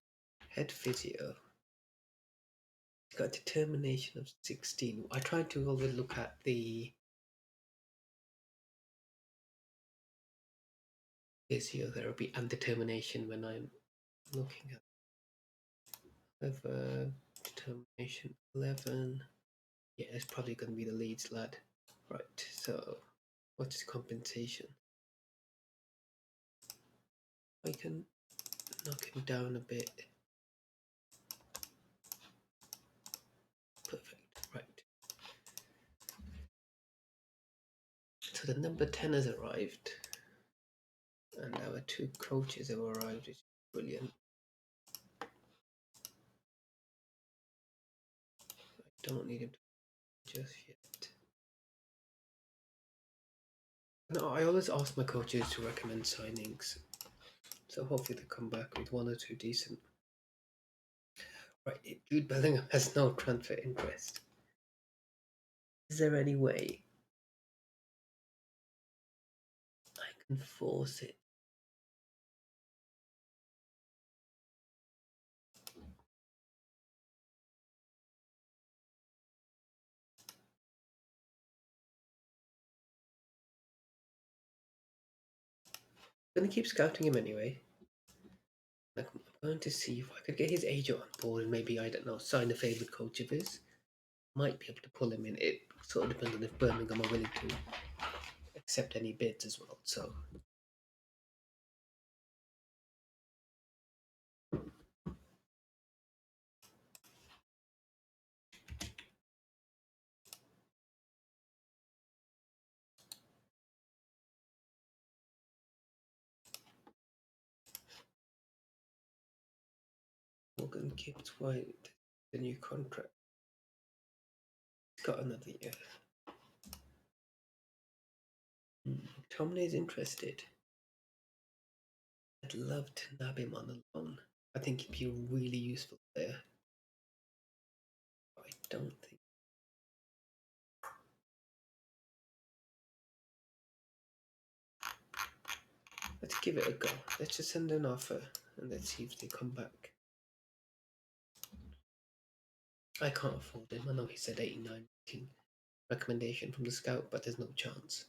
Head physio. He's got determination of 16. I tried to always look at the physiotherapy and determination when I'm looking at determination 11. Yeah, it's probably going to be the Leeds lad. Right, so what's his compensation? I can knock him down a bit. Perfect, right. So the number 10 has arrived. And our 2 coaches have arrived, which is brilliant. I don't need him to just yet. No, I always ask my coaches to recommend signings. So hopefully they come back with 1 or 2 decent. Right, Jude Bellingham has no transfer interest. Is there any way I can force it? I'm going to keep scouting him anyway. I'm going to see if I could get his agent on board and maybe, I don't know, sign a favourite coach of his. Might be able to pull him in. It sort of depends on if Birmingham are willing to accept any bids as well. So Morgan Gibbs White, the new contract. He's got another year. Tomley is interested. I'd love to nab him on the loan. I think he'd be a really useful player. But I don't think. Let's give it a go. Let's just send an offer and let's see if they come back. I can't afford him. I know he said 89 recommendation from the scout, but there's no chance.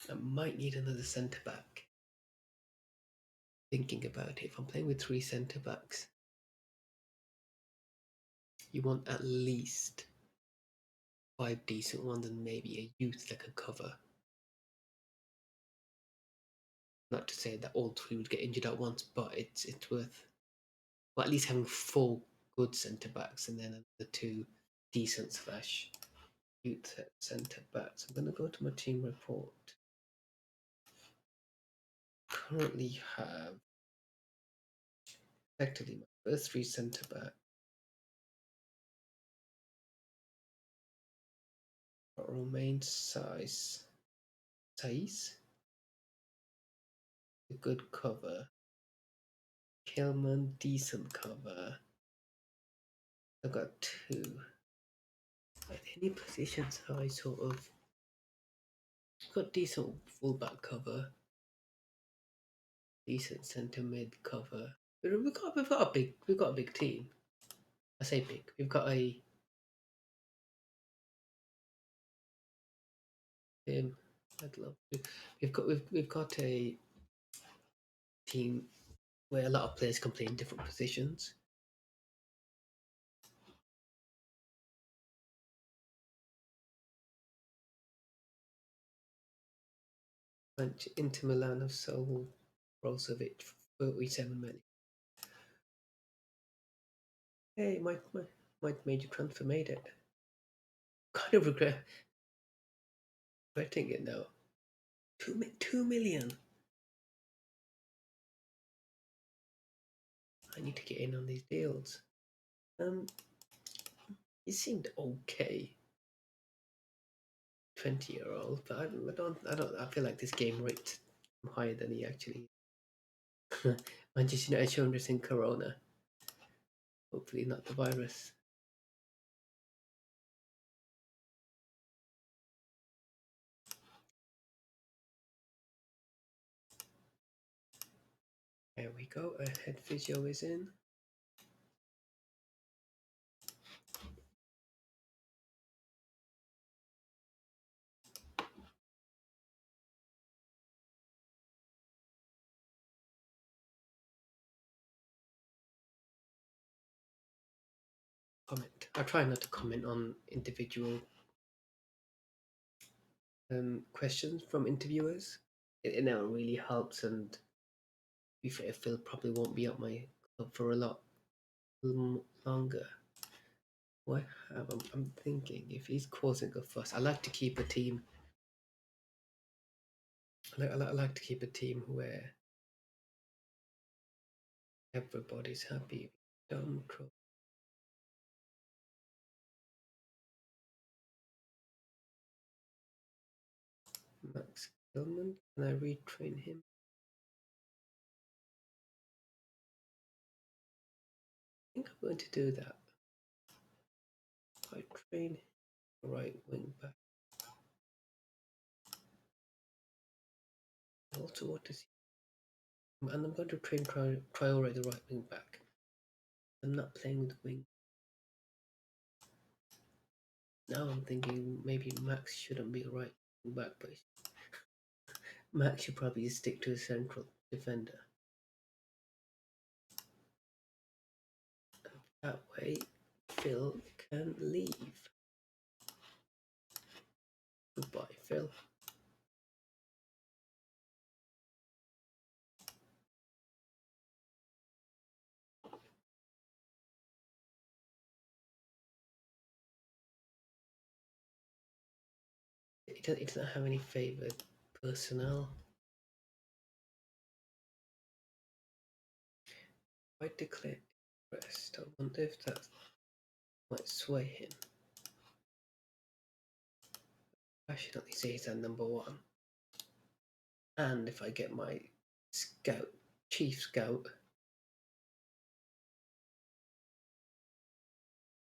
I might need another centre back. Thinking about it, if I'm playing with 3 centre backs, you want at least 5 decent ones and maybe a youth that can cover. Not to say that all 3 would get injured at once, but it's worth, well, at least having 4 good centre backs and then the 2 decent slash youth centre backs. I'm going to go to my team report. Currently have effectively my first 3 centre back Romain size. A good cover. Kilman, decent cover. I've got 2. At any positions I sort of got decent fullback cover, decent centre mid cover. We've got a big team. I say big. We've got a I'd love to. We've got a team where a lot of players can play in different positions. And Inter Milan have sold Brozovic for 37 million. Hey, my major transfer made it. Kind of regretting it now. 2 million. I need to get in on these deals. He seemed okay. 20-year-old, but I feel like this game rates higher than he actually. Manchester United showing us in Corona. Hopefully not the virus. There we go. A head physio is in. Comment. I try not to comment on individual questions from interviewers. It never really helps, and to be fair, Phil probably won't be at my club for a lot longer. What have I'm thinking if he's causing a fuss, I like to keep a team. I like to keep a team where everybody's happy. Don't trouble. Max Gilman, can I retrain him? I think I'm going to do that. I train right wing back. Also, what is he? And I'm going to train Traore the right wing back. I'm not playing with wing. Now I'm thinking maybe Max shouldn't be a right wing back, but Max should probably stick to a central defender. That way, Phil can leave. Goodbye, Phil. It doesn't have any favoured personnel. I declare interest. I wonder if that might sway him. Passionately say he's at number 1. And if I get my chief scout,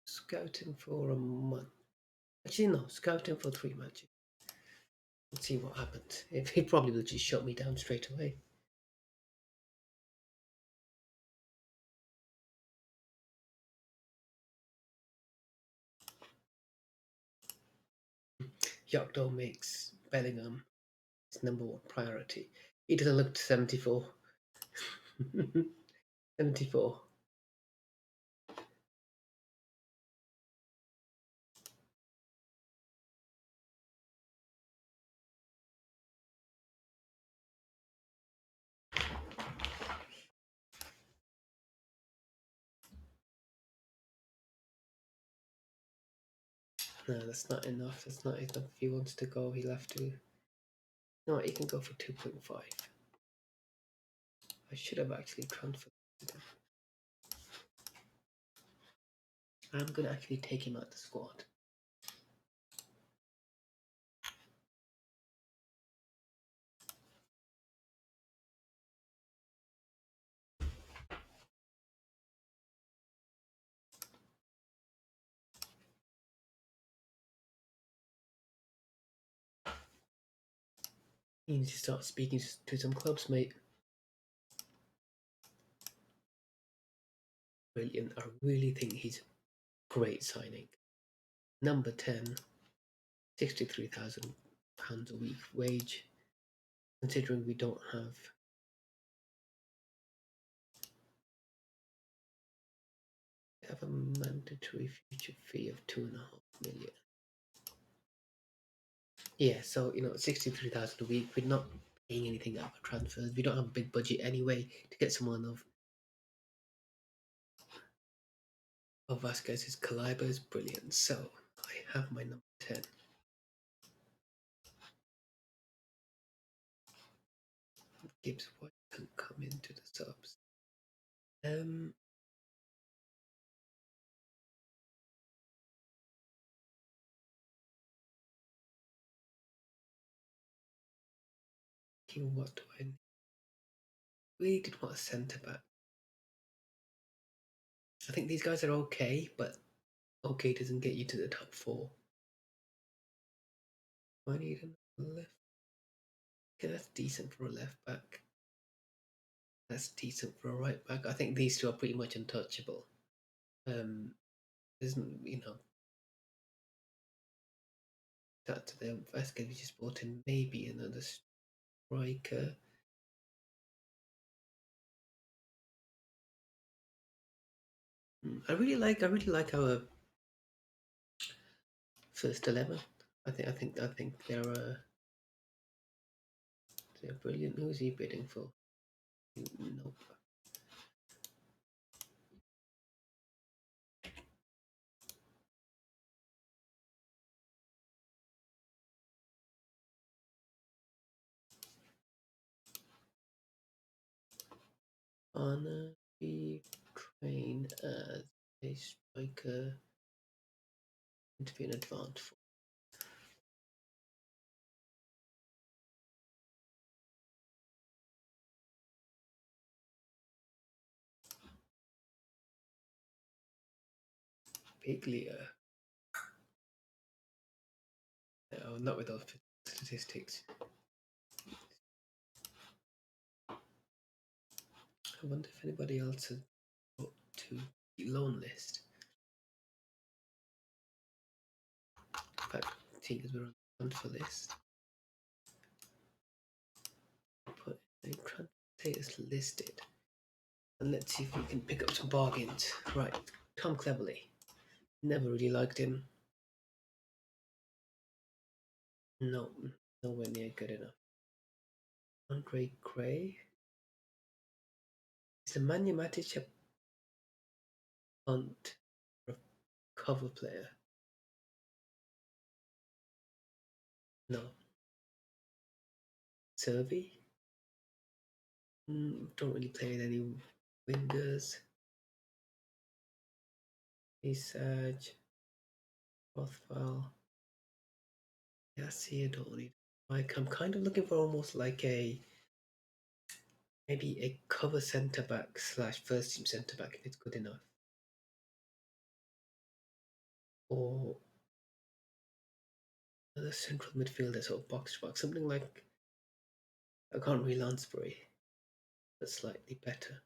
scouting for a month. Actually, no. Scout him for 3 matches. Let's see what happens. If he probably will just shut me down straight away. Yocto makes Bellingham his #1 priority. He doesn't look 74. 74. No, that's not enough. That's not enough. If he wants to go, he'll have to. No, he can go for 2.5. I should have actually transferred him. I'm going to actually take him out the squad. You need to start speaking to some clubs, mate. Brilliant. I really think he's a great signing. Number 10, £63,000 a week wage. Considering we don't have a mandatory future fee of 2.5 million. Yeah, so 63,000 a week. We're not paying anything out for transfers. We don't have a big budget anyway to get someone of Vasquez's caliber is brilliant. So I have my number 10. Gibbs White can come into the subs. What do I need? Really did want a centre back. I think these guys are okay, but okay doesn't get you to the top 4. I need a left. Okay, that's decent for a left back. That's decent for a right back. I think these two are pretty much untouchable. Isn't that to them? Vasquez we just bought in maybe another striker. I really like our first 11. I think they're brilliant. Who's he bidding for? Nope. Honor be trained as a striker to be an advanced for Piglia. No, not with those statistics. I wonder if anybody else has got to the loan list. In fact, seeing as we're on the transfer list, put a transfer status listed. And let's see if we can pick up some bargains. Right, Tom Cleverley. Never really liked him. No, nowhere near good enough. Andre Gray. Is the Manu Matic a punt or a cover player? No. Servi? Don't really play with any wingers. Isaj. Rothwell. Yeah, see, I don't need. Like, I'm kind of looking for almost like maybe a cover centre back / first team centre back if it's good enough. Or Another central midfielder, sort of box to box, something like I can't read Lansbury, but slightly better.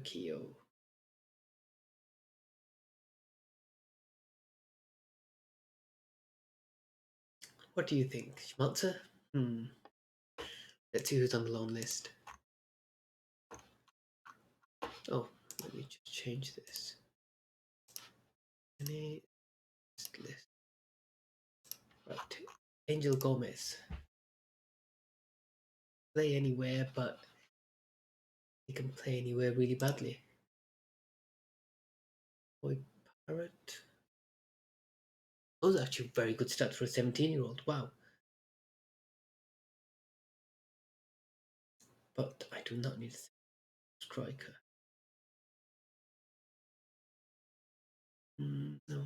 Keo. What do you think, Schmalzer? Let's see who's on the loan list. Oh, let me just change this. Any list. Right. Angel Gomez. Play anywhere, but he can play anywhere really badly. Boy Parrot. Those are actually very good stats for a 17-year-old. Wow. But I do not need a striker. No.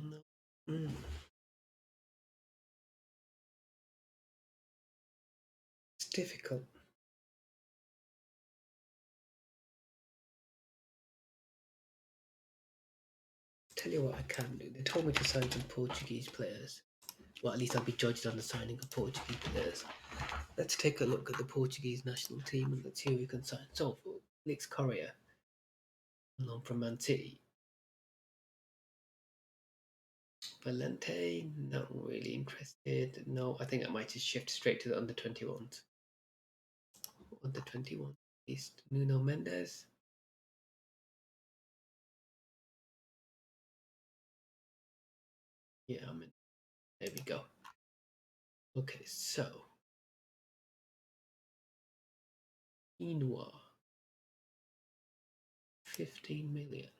It's difficult. Tell you what I can do. They told me to sign some Portuguese players. Well, at least I'll be judged on the signing of Portuguese players. Let's take a look at the Portuguese national team and let's see who we can sign. So, for Felix Correa, known from Man City. Valente, not really interested. No, I think I might just shift straight to the under 21s. Under 21. East Nuno Mendes. Yeah, I'm in. There we go. Okay, so Inua, 15 million.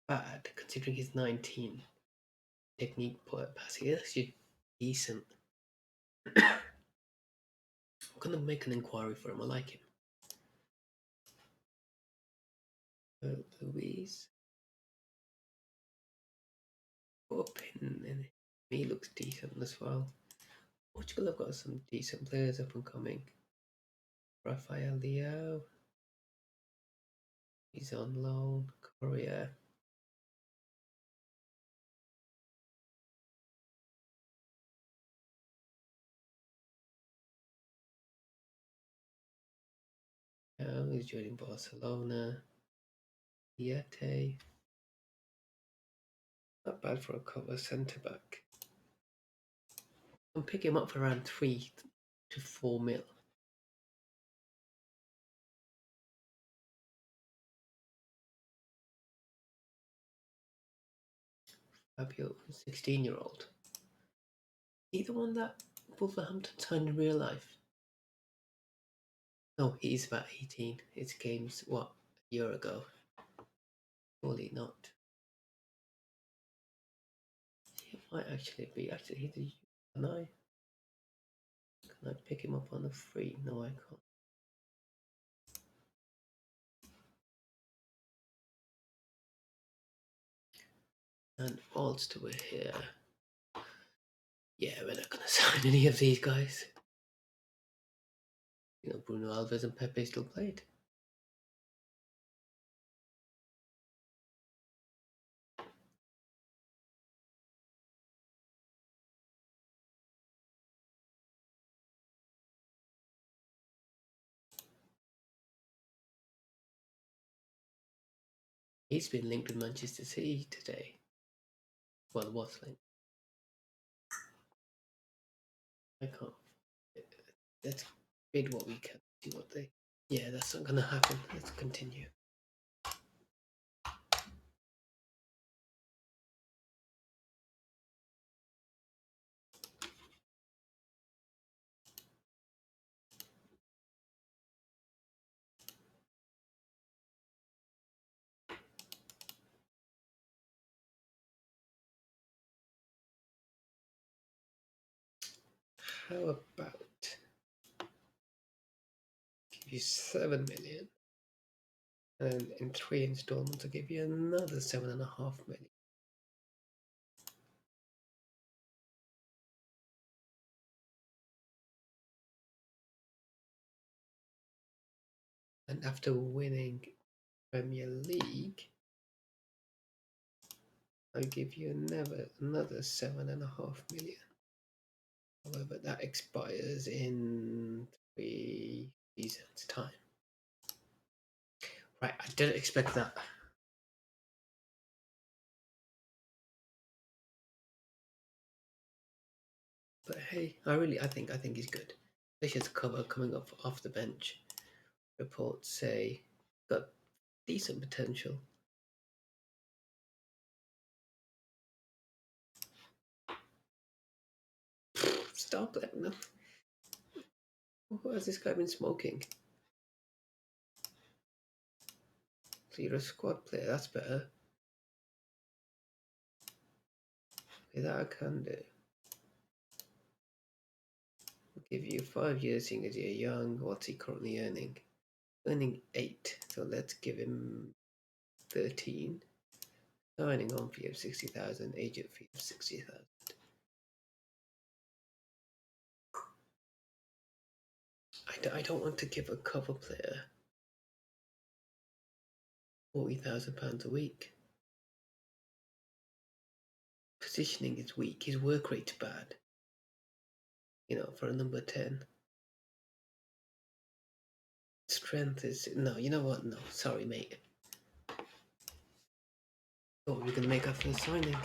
Bad considering he's 19. Technique passing is actually decent. I'm gonna make an inquiry for him. I like him. Louise. Put a pin in it. He looks decent as well. Portugal have got some decent players up and coming. Rafael Leao. He's on loan. Korea. Now he's joining Barcelona. Yete. Not bad for a cover centre back. I'll pick him up for around 3 to 4 mil. Fabio, 16-year-old. He the one that Wolverhampton signed in real life? No, he's about 18. His game's, what, a year ago? Surely not. He might actually be. Actually, he's a... Can I pick him up on a free? No, I can't. And whilst we're here, yeah, we're not going to sign any of these guys. You know, Bruno Alves and Pepe still played. He's been linked with Manchester City today. Well, was linked. I can't. Let's bid what we can. See what they. Yeah, that's not going to happen. Let's continue. How about give you 7 million, and in 3 installments, I'll give you another 7.5 million. And after winning Premier League, I'll give you another 7.5 million. However, that expires in 3 seasons' time. Right, I didn't expect that. But hey, I think he's good. Especially as cover coming up off the bench. Reports say got decent potential. Stop it. No. What has this guy been smoking? So you're a squad player, that's better. Okay, that I can do. I'll give you 5 years seeing as you're young. What's he currently earning? Earning 8. So let's give him 13. Signing on fee of 60,000, agent fee of 60,000. I don't want to give a cover player £40,000 a week. Positioning is weak. His work rate's bad. You know, for a number 10. Strength is no. You know what? No, sorry, mate. What were we gonna make our first signing?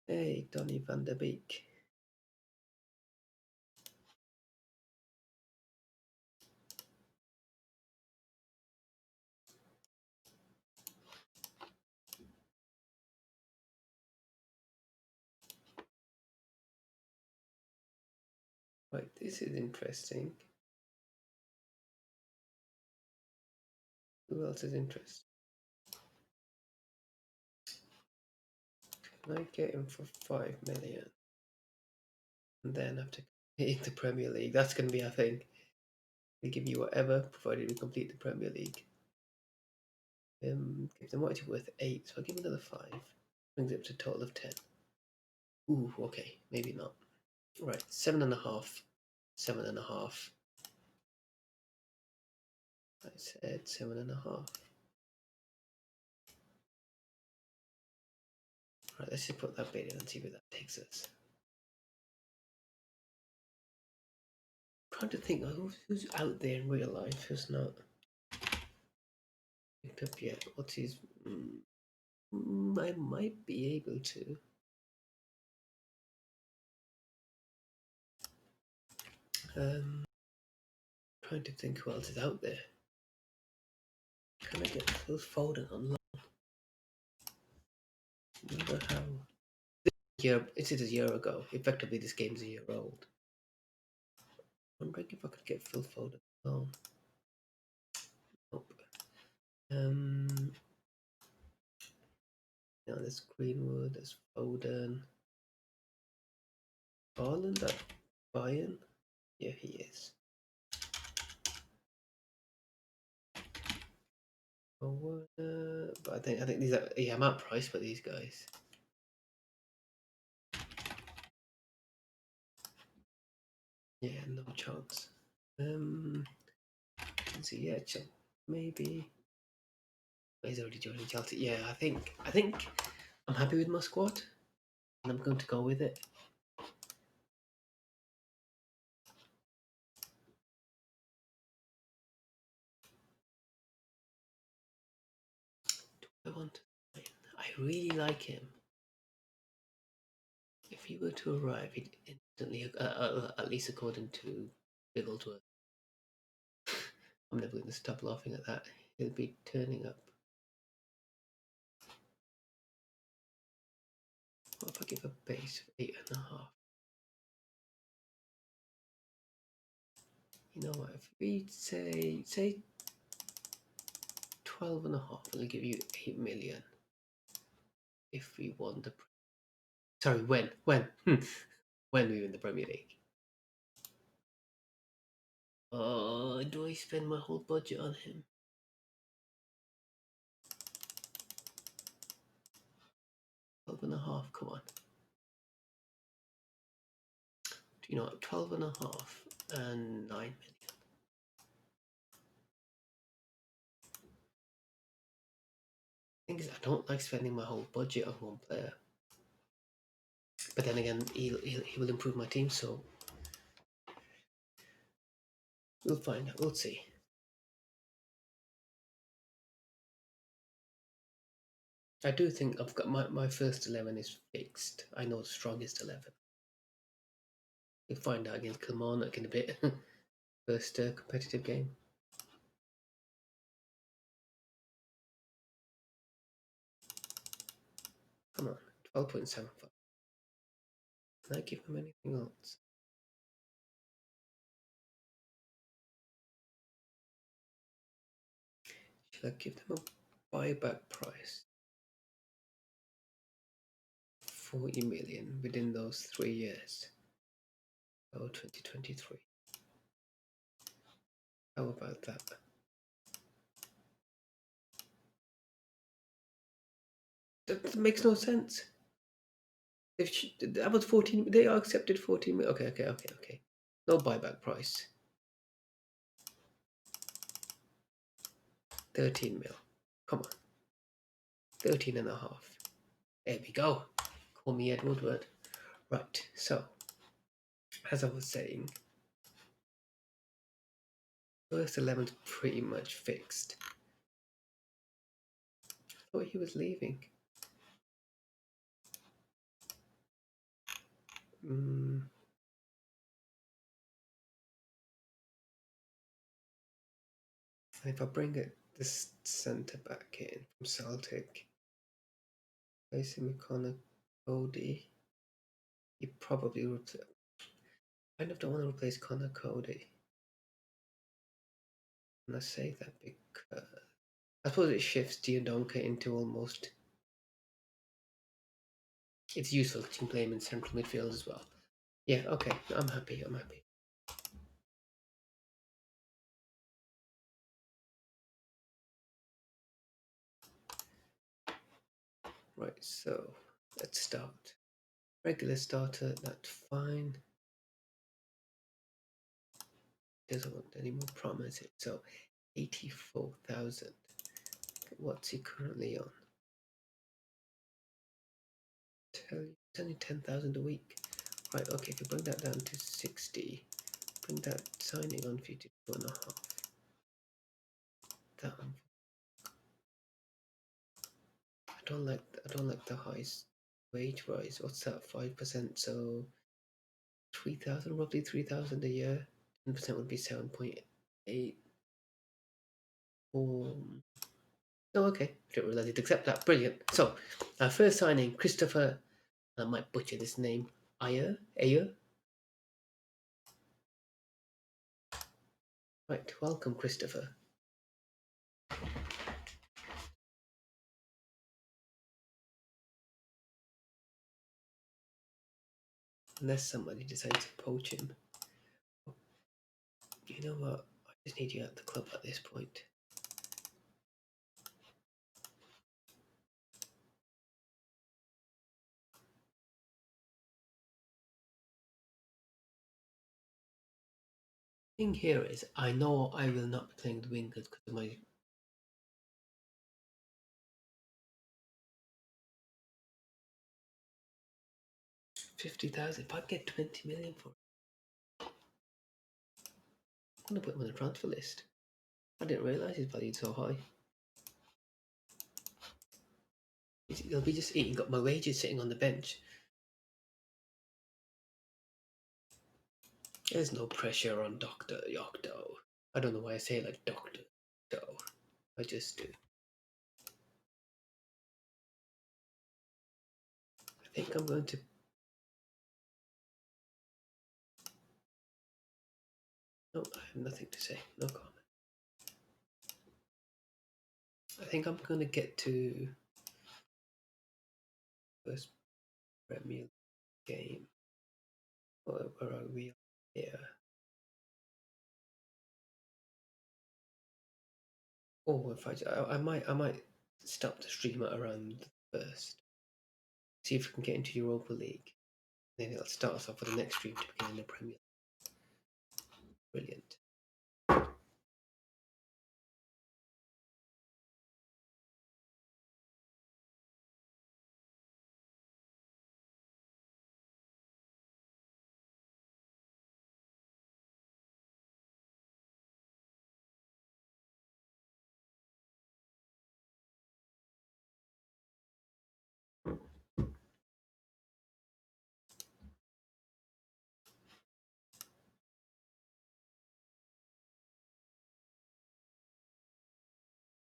Hey, Donny van der Beek. Right, this is interesting. Who else is interested? Can I get him for 5 million? And then after completing the Premier League, that's going to be our thing. We give you whatever, provided we complete the Premier League. Give them what it's worth 8, so I'll give another 5. Brings it up to a total of 10. Ooh, okay, maybe not. Right, 7.5. 7.5. I said 7.5. Right, let's just put that bit in and see where that takes us. I'm trying to think who's out there in real life who's not picked up yet. What's his? I might be able to. Trying to think who else is out there. Can I get those folders on? Wonder how. This is a year ago. Effectively, this game's a year old. Wondering if I could get Phil Foden. Oh, nope. No, there's Greenwood. There's Foden. Haaland at Bayern. Yeah, he is. But I think these are I'm at price for these guys. Yeah, no chance. Let's see, yeah, maybe. He's already joining Chelsea. Yeah, I think I'm happy with my squad, and I'm going to go with it. I really like him. If he were to arrive, he'd instantly, at least according to Bigglesworth, I'm never going to stop laughing at that. He'll be turning up. What if I give a base of 8.5? You know what? If we say 12.5, we'll give you 8 million. If we won the, sorry, when when we win the Premier League. Do I spend my whole budget on him? 12.5, come on. Do you know what? 12.5 and 9 million. thing is, I don't like spending my whole budget on one player. But then again, he will improve my team, so we'll find out. We'll see. I do think I've got my first 11 is fixed. I know the strongest 11. We'll find out against Kilmarnock in a bit. First competitive game. Come on, 12.75. Can I give them anything else? Should I give them a buyback price? 40 million within those 3 years. Oh, 2023. How about that? That makes no sense. That was 14. They are accepted 14 million. Okay. No buyback price. 13 mil. Come on. 13 and a half. There we go. Call me Ed Woodward. Right, so, as I was saying, first 11's pretty much fixed. I thought he was leaving. If I bring this centre back in from Celtic, facing with Connor Cody, he probably would. I kind of don't want to replace Connor Cody. And I say that because I suppose it shifts Diodonka into almost. It's useful to play him in central midfield as well. Yeah, okay, I'm happy. Right, so let's start. Regular starter, that's fine. Doesn't want any more promises. So 84,000. What's he currently on? It's only 10,000 a week. Right, okay, if you bring that down to 60, bring that signing on fee to 2.5. That one. I don't like the highest wage rise. What's that? 5%, so 3,000, roughly 3,000 a year. 10% would be 7.8. Oh, okay. Didn't realize you'd accept that. Brilliant. So, our first signing, Christopher. I might butcher this name. Ayer. Right. Welcome, Christopher. Unless somebody decides to poach him. You know what? I just need you at the club at this point. Thing here is, I know I will not be playing the wingers because of my 50,000. If I get 20 million for it, I'm gonna put him on the transfer list. I didn't realize he's valued so high. He'll be just eating up my wages sitting on the bench. There's no pressure on Dr. Yocto. I don't know why I say it like Dr. Yocto. I just do. I think I'm going to. No, I have nothing to say. No comment. I think I'm going to get to first Premier game. Where are we? Here. Oh, if I might stop the stream at around first. See if we can get into Europa League. Then it'll start us off with the next stream to begin in the Premier. Brilliant.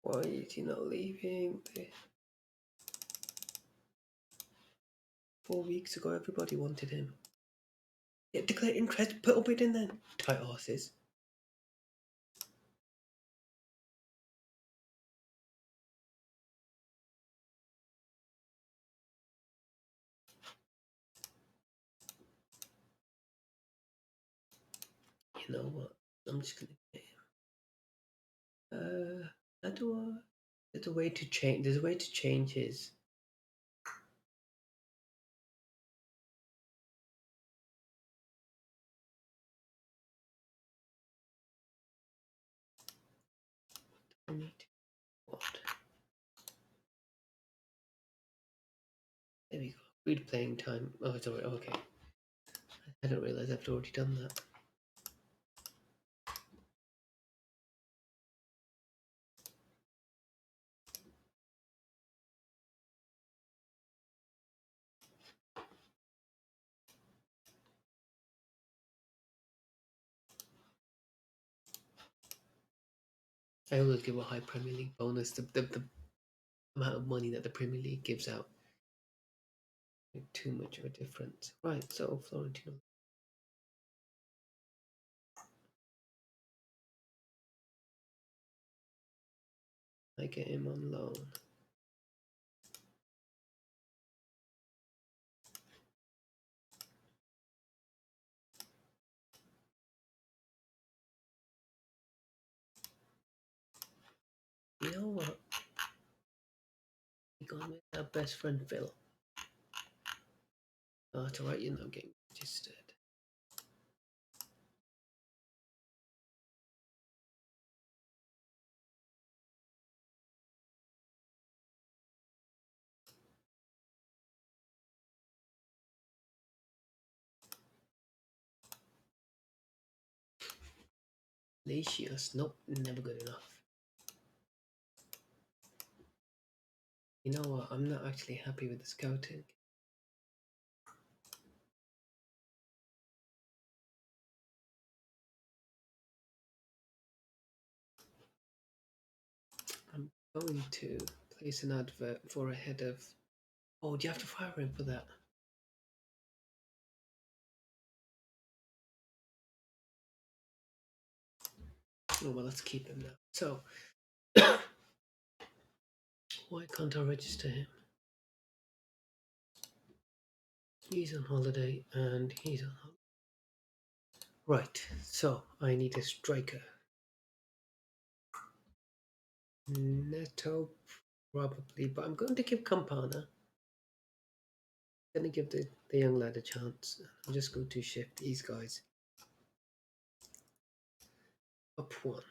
Why is he not leaving? 4 weeks ago, everybody wanted him. Yeah, declare interest, put a bid in then. Tight horses. You know what? I'm just gonna get him. How do I? There's a way to change. There's a way to change his. I need to. What? There we go. Read playing time. Oh, it's already okay. I don't realize I've already done that. I always give a high Premier League bonus. The amount of money that the Premier League gives out. Too much of a difference. Right, so Florentino. I get him on loan. You know what? You got with our best friend Phil. Oh, it's alright, you're not getting registered. Lacius, nope, never good enough. You know what? I'm not actually happy with the scouting. I'm going to place an advert for a head of. Oh, do you have to fire him for that? Oh well, let's keep him now. So, why can't I register him? He's on holiday and he's on holiday. Right, so I need a striker. Neto, probably, but I'm going to give Campana. I'm going to give the young lad a chance. I'm just going to shift these guys up one.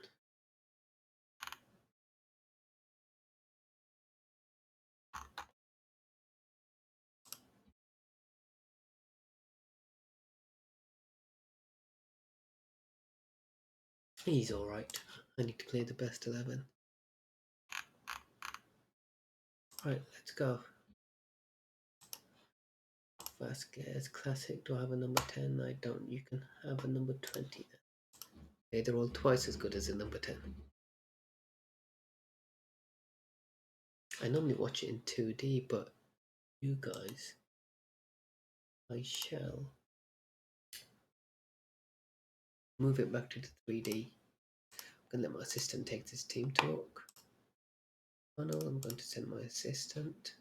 He's alright. I need to play the best 11. Right, let's go. Vasquez, classic. Do I have a number 10? I don't. You can have a number 20 then. Okay, they're all twice as good as a number 10. I normally watch it in 2D, but you guys, I shall move it back to the 3D. I'm going to let my assistant take this team talk. Oh no, I'm going to send my assistant.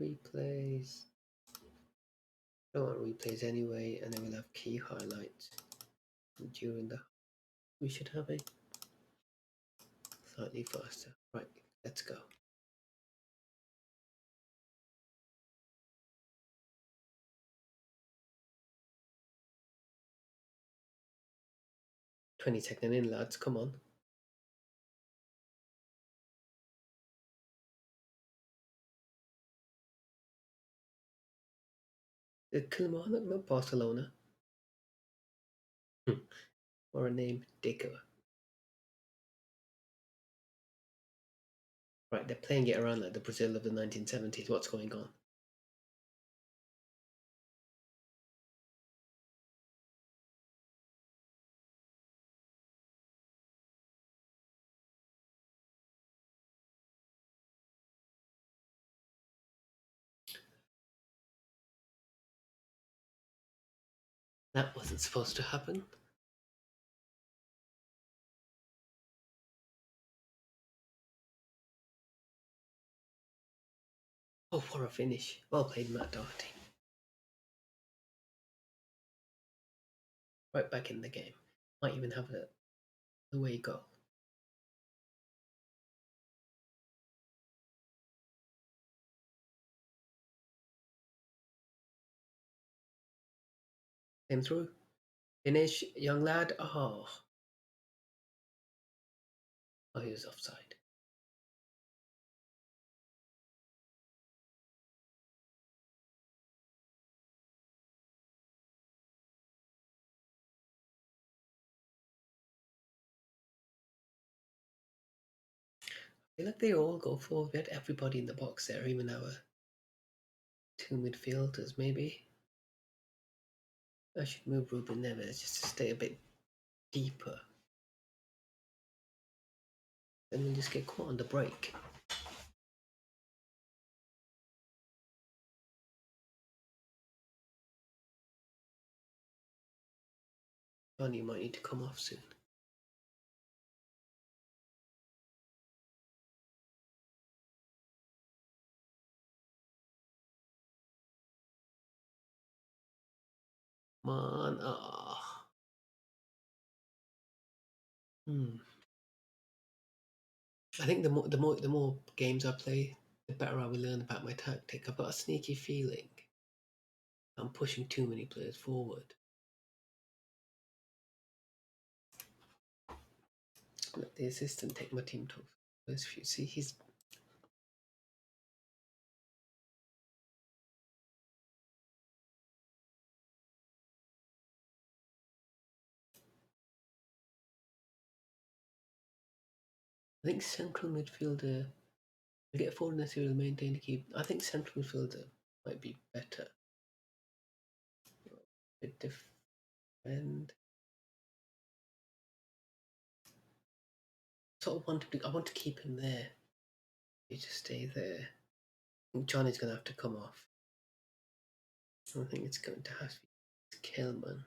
Replays. I don't want replays anyway, and then we'll have key highlights during the. We should have it slightly faster. Right, let's go. "20-second in, lads. Come on." Kilmarnock, Barcelona. Or a name, Dicker. Right, they're playing it around like the Brazil of the 1970s. What's going on? That wasn't supposed to happen. Oh, what a finish. Well played, Matt Doherty. Right back in the game. Might even have a away goal. Came through. Finish, young lad. Oh, he was offside. I feel like they all go for it. Everybody in the box there, even our two midfielders, maybe. I should move Ruben Neves just to stay a bit deeper. Then we'll just get caught on the break. Johnny might need to come off soon. Come on. I think the more games I play, the better I will learn about my tactic. I've got a sneaky feeling I'm pushing too many players forward. Let the assistant take my team to first few. See, he's I think central midfielder will get forward and will maintain to keep. I think central midfielder might be better. Defend. Sort of I want to keep him there. You just stay there. I think Johnny's gonna have to come off. I think it's going to have to be Kelman.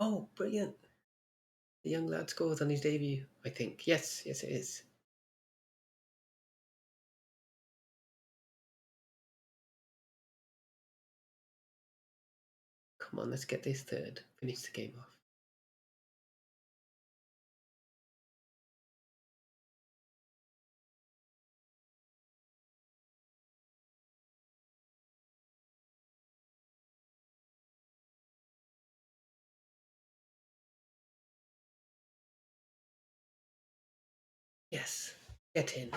Oh, brilliant! The young lad scores on his debut. I think yes, it is. Come on, let's get this third. Finish the game off. Yes, get in.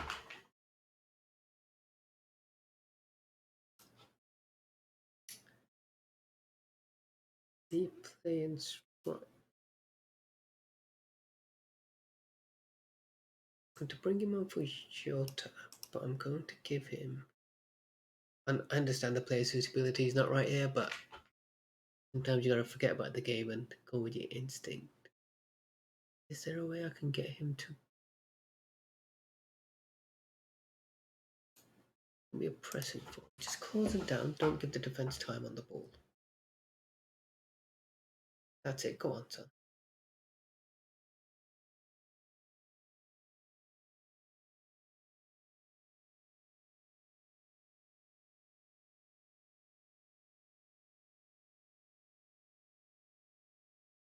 Deep play and strike. I'm going to bring him on for Yocto, but I'm going to give him. And I understand the player suitability is not right here, but sometimes you gotta forget about the game and go with your instinct. Is there a way I can get him to be a pressing forward? Just close him down. Don't give the defense time on the ball. That's it. Go on, son.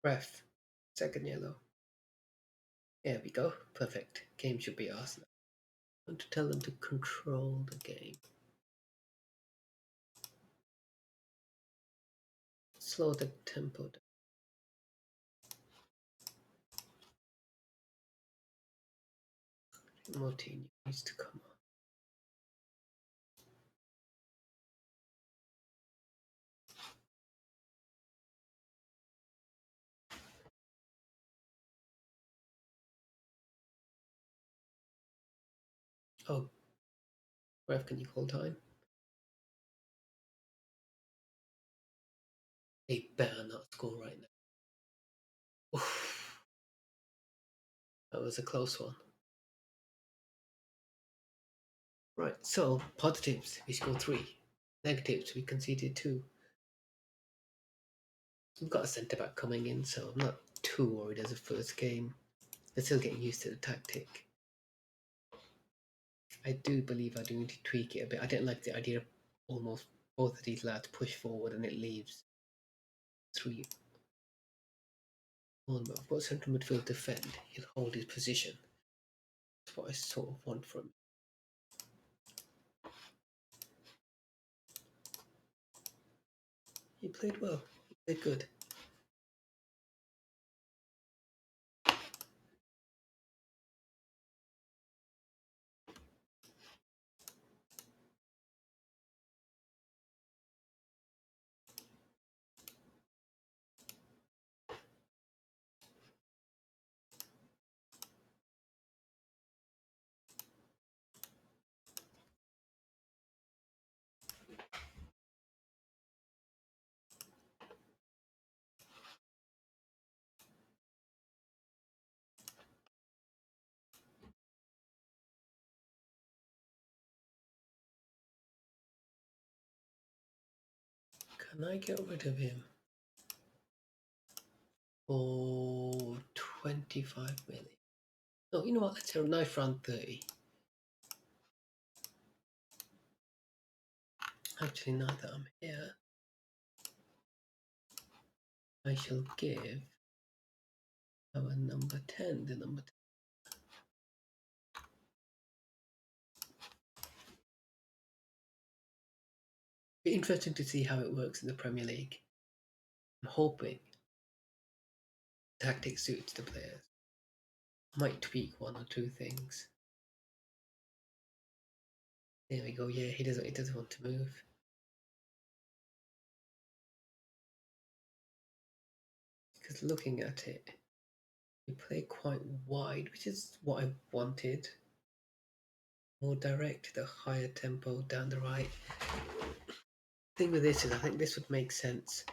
Ref. Second yellow. There we go. Perfect. Game should be ours now. I want to tell them to control the game. Slow the tempo down. Martin needs to come on. Oh, ref, can you call time? They better not score right now. Oof. That was a close one. Right, so positives, we scored 3. Negatives, we conceded 2. We've got a centre back coming in, so I'm not too worried as a first game. They're still getting used to the tactic. I do believe I do need to tweak it a bit. I didn't like the idea of almost both of these lads push forward and it leaves 3 on. But I've got central midfield defend. He'll hold his position. That's what I sort of want from him. He played well. He played good. Can I get rid of him for 25 million? No, you know what? Let's have a knife round 30. Actually, now that I'm here, I shall give our number 10 the number 10. Be interesting to see how it works in the Premier League. I'm hoping tactics suits the players. I might tweak 1 or 2 things. There we go. Yeah, he doesn't want to move. Because looking at it, we play quite wide, which is what I wanted. More direct, the higher tempo down the right. The thing with this is I think this would make sense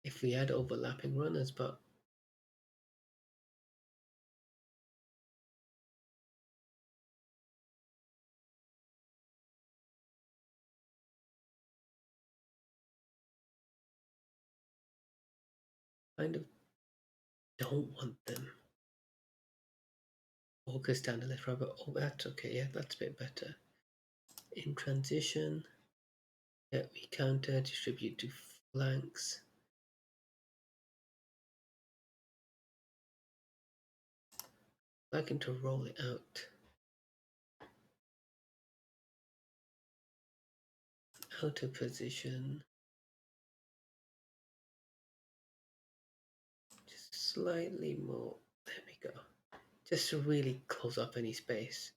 if we had overlapping runners, but kind of don't want them. Focus down the left, right, but oh, that's okay. Yeah, that's a bit better. In transition, yeah, we counter, distribute to flanks. I'd like him to roll it out. Out of position. Just slightly more. There we go. Just to really close up any space.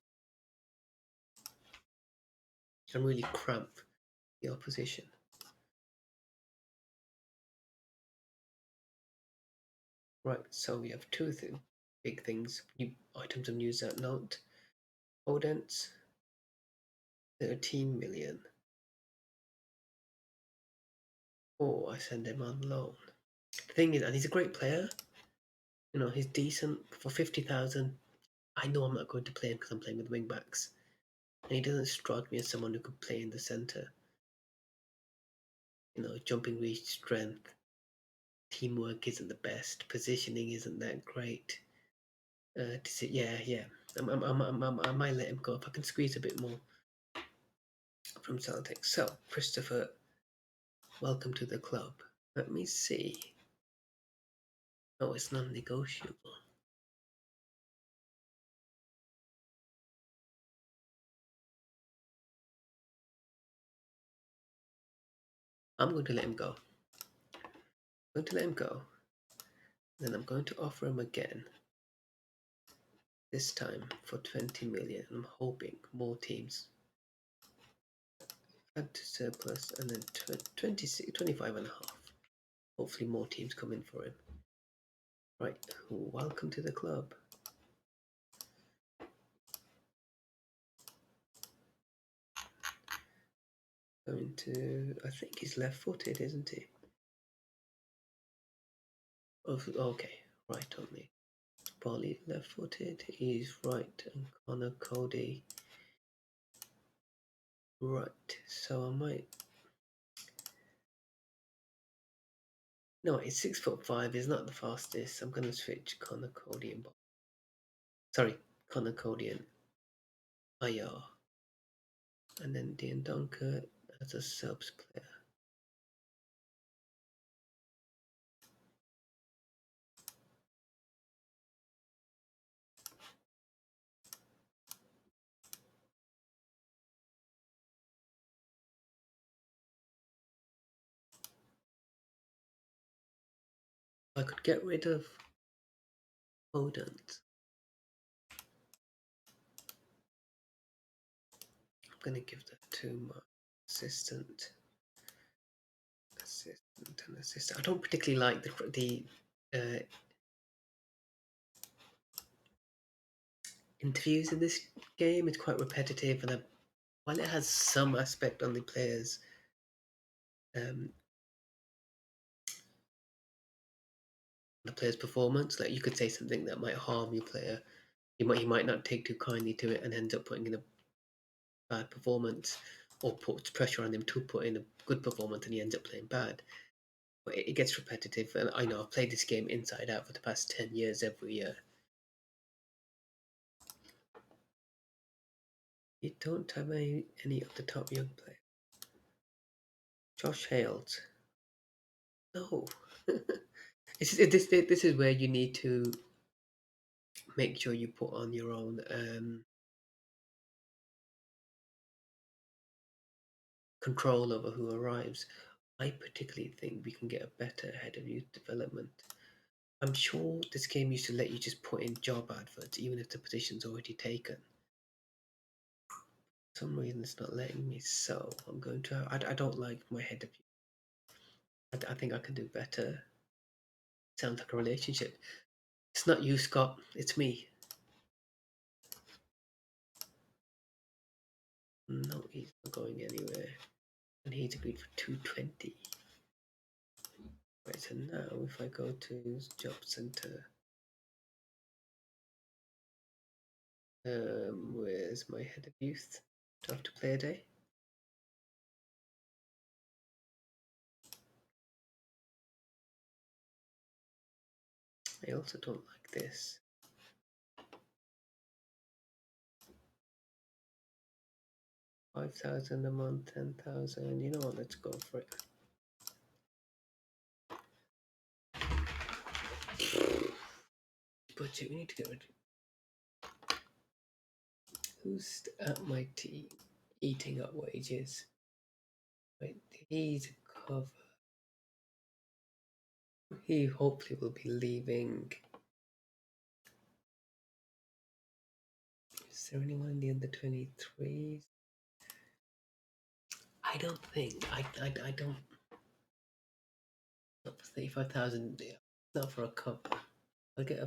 And really cramp the opposition. Right, so we have 2 big things. New items of news that note. Odents, 13 million. Oh, I send him on loan. The thing is, and he's a great player. You know, he's decent for 50,000. I know I'm not going to play him because I'm playing with wing backs. And he doesn't strike me as someone who could play in the centre. You know, jumping reach, strength, teamwork isn't the best, positioning isn't that great. Yeah. I might let him go if I can squeeze a bit more from Celtic. So, Christopher, welcome to the club. Let me see. Oh, it's non-negotiable. I'm going to let him go. I'm going to let him go. Then I'm going to offer him again. This time for 20 million. I'm hoping more teams add to surplus and then 26, 25 and a half. Hopefully more teams come in for him. Right, welcome to the club. Going to, I think he's left-footed, isn't he? Oh, okay, right on me. Barley left-footed. He's right, and Connor Cody right. So I might. No, he's 6'5". He's not the fastest. I'm gonna switch Connor Cody and sorry, Connor Cody and IR, and then Dean Dunker as a subs player. I could get rid of Odent. I'm gonna give that to my assistant. I don't particularly like the interviews in this game. It's quite repetitive, and while it has some aspect on the players, performance, like you could say something that might harm your player. He might not take too kindly to it and ends up putting in a bad performance, or puts pressure on him to put in a good performance, and he ends up playing bad. But it gets repetitive, and I know I've played this game inside out for the past 10 years every year. You don't have any of the top young players. Josh Hales. No. this is where you need to make sure you put on your own control over who arrives. I particularly think we can get a better head of youth development. I'm sure this game used to let you just put in job adverts even if the position's already taken. For some reason it's not letting me, so I'm going to. I don't like my head of youth. I think I can do better. Sounds like a relationship. It's not you, Scott. It's me. No, he's not going anywhere. And he's agreed for 220. Right, so now if I go to job center, where's my head of youth? Do I have to play a day? I also don't like this. 5,000 a month, 10,000. You know what? Let's go for it. Budget. We need to get rid of. Who's at my team eating up wages? Right, he's a cover. He hopefully will be leaving. Is there anyone in the under 23s? I don't think. I don't. Not for 35,000. Not for a cover. I'll get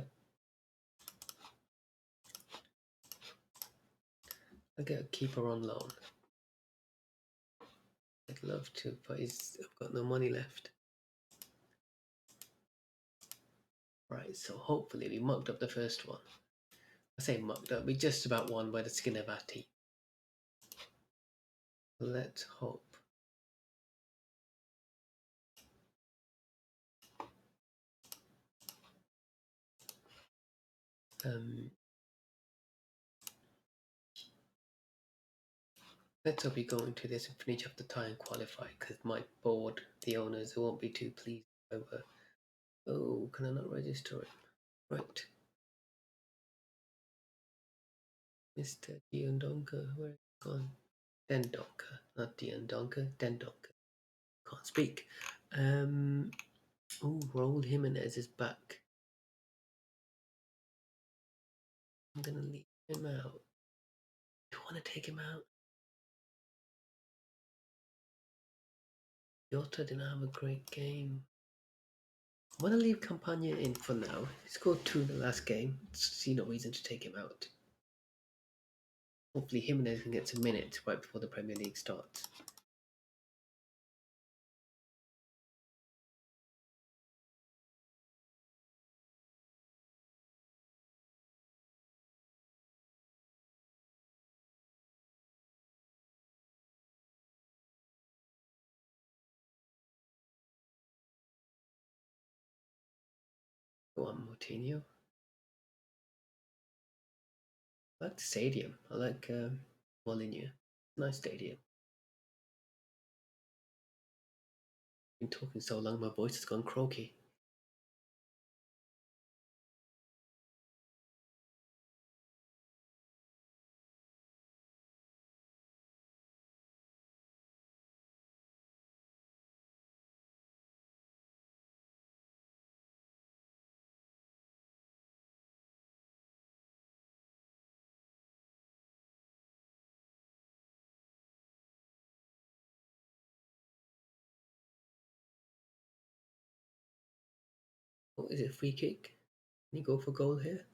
a keeper on loan. I'd love to, but I've got no money left. Right, so hopefully we mucked up the first one. I say mucked up, we just about won by the skin of our teeth. Let's hope. Let's hope we go into this and finish off the tie and qualify, because my board, the owners, won't be too pleased over. Oh, can I not register it? Right. Mr. Dion Donker, where is he gone? Den Donker, not Dion Donker, Den Donker. Can't speak. Oh, Raul Jimenez is back. I'm gonna leave him out. Do I want to take him out? Yocto didn't have a great game. I'm gonna leave Campagna in for now. He scored 2 in the last game. See no reason to take him out. Hopefully Jimenez can get some minutes right before the Premier League starts. Go on, Moutinho. I like the stadium. I like Molyneux. Nice stadium. Been talking so long, my voice has gone croaky. Oh, is it a free kick? Can you go for goal here?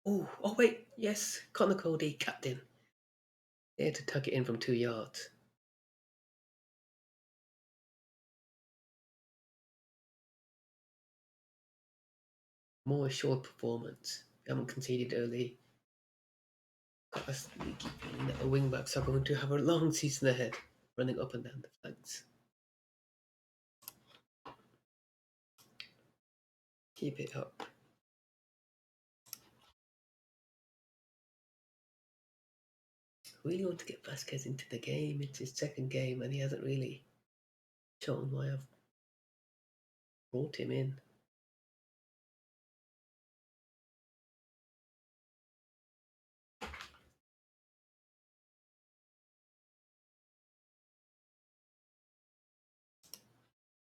Oh wait, yes, Connor Cody, captain. There to tuck it in from 2 yards. More assured performance. We haven't conceded early. Got a sneaky feeling that the wing backs are going to have a long season ahead, running up and down the flanks. Keep it up. Really want to get Vasquez into the game. It's his second game, and he hasn't really shown why I've brought him in.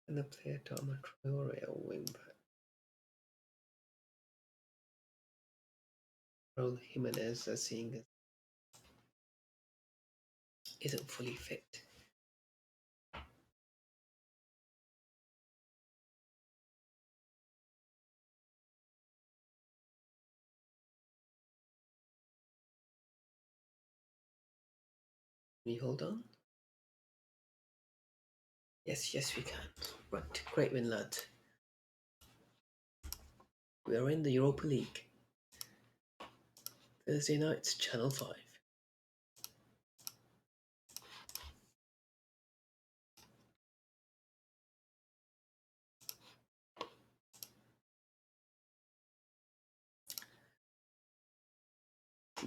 And the player Dharma Traore, a wing back. Raul Jimenez, as seeing as isn't fully fit. Can we hold on? Yes, we can. Right, great win, lads. We are in the Europa League. Thursday nights, Channel 5.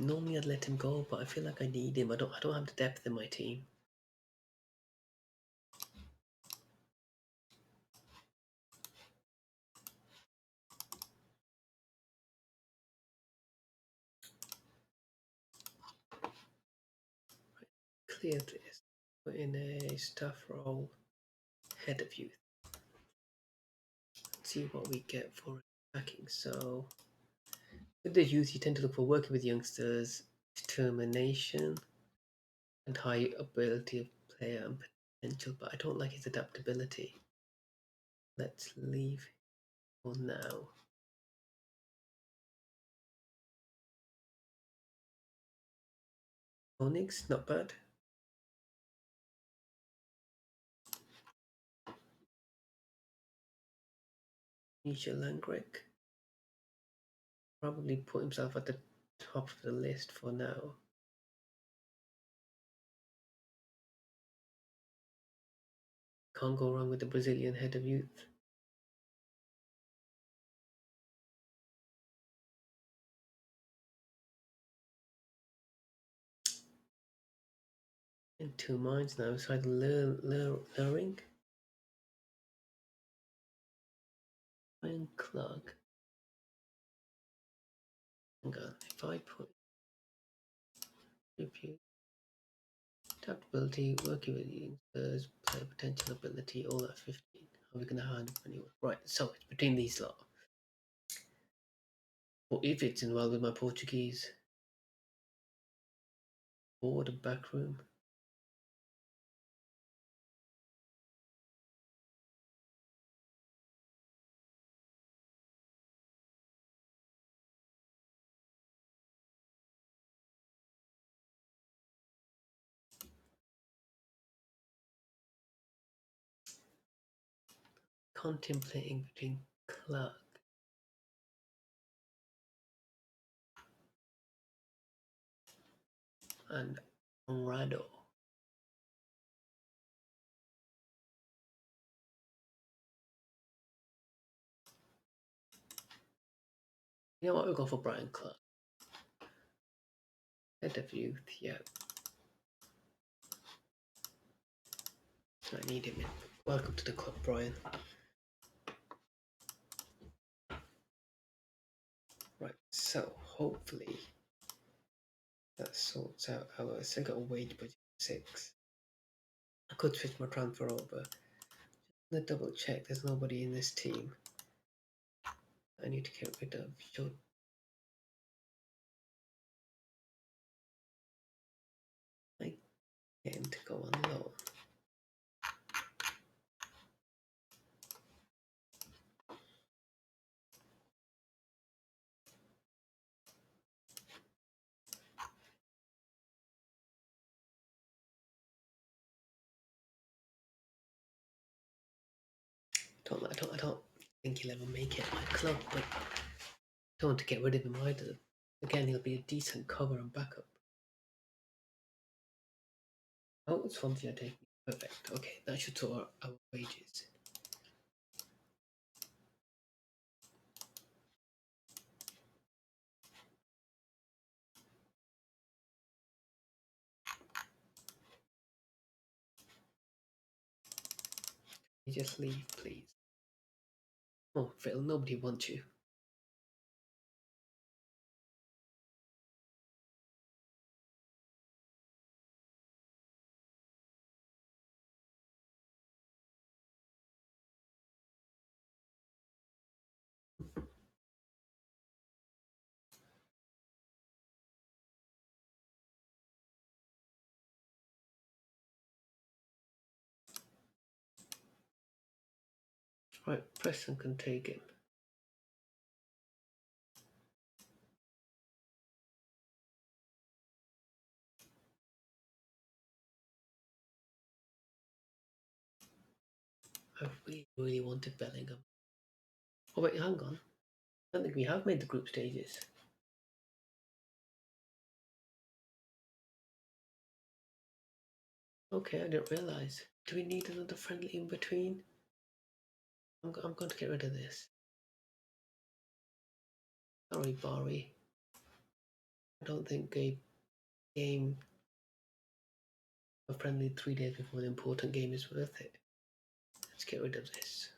Normally I'd let him go, but I feel like I need him. I don't have the depth in my team. Clear this. Put in a staff role, head of youth. Let's see what we get for attacking. So with the youth, you tend to look for working with youngsters, determination, and high ability of player and potential, but I don't like his adaptability. Let's leave for now. Onyx, not bad. Misha Langrick. Probably put himself at the top of the list for now. Can't go wrong with the Brazilian head of youth. In two minds now. It's either Luring and Clark. Hang on, if I put review, adaptability, working with users, player potential ability, all at 15. Are we going to hand anyone? Right, so it's between these lot. Or if it's involved with my Portuguese, forward and back room. Contemplating between Clark and Rado. You know what? We'll go for Brian Clark. Head of youth, yeah. I need him in. Welcome to the club, Brian. Right, so hopefully that sorts out our. I still got a wage budget of 6. I could switch my transfer over. I'm gonna double check. There's nobody in this team. I need to get rid of. Should I get him to go on loan? I don't think he'll ever make it at my club, but I don't want to get rid of him either. Again, he'll be a decent cover and backup. Oh, it's Swansea taking. Perfect. Okay, that should sort our wages. You just leave, please. Oh, Phil, nobody wants you. Right, Preston can take him. I really wanted Bellingham. Oh wait, hang on. I don't think we have made the group stages. Okay, I didn't realise. Do we need another friendly in between? I'm going to get rid of this. Sorry, Bari. I don't think a game, a friendly 3 days before an important game is worth it. Let's get rid of this.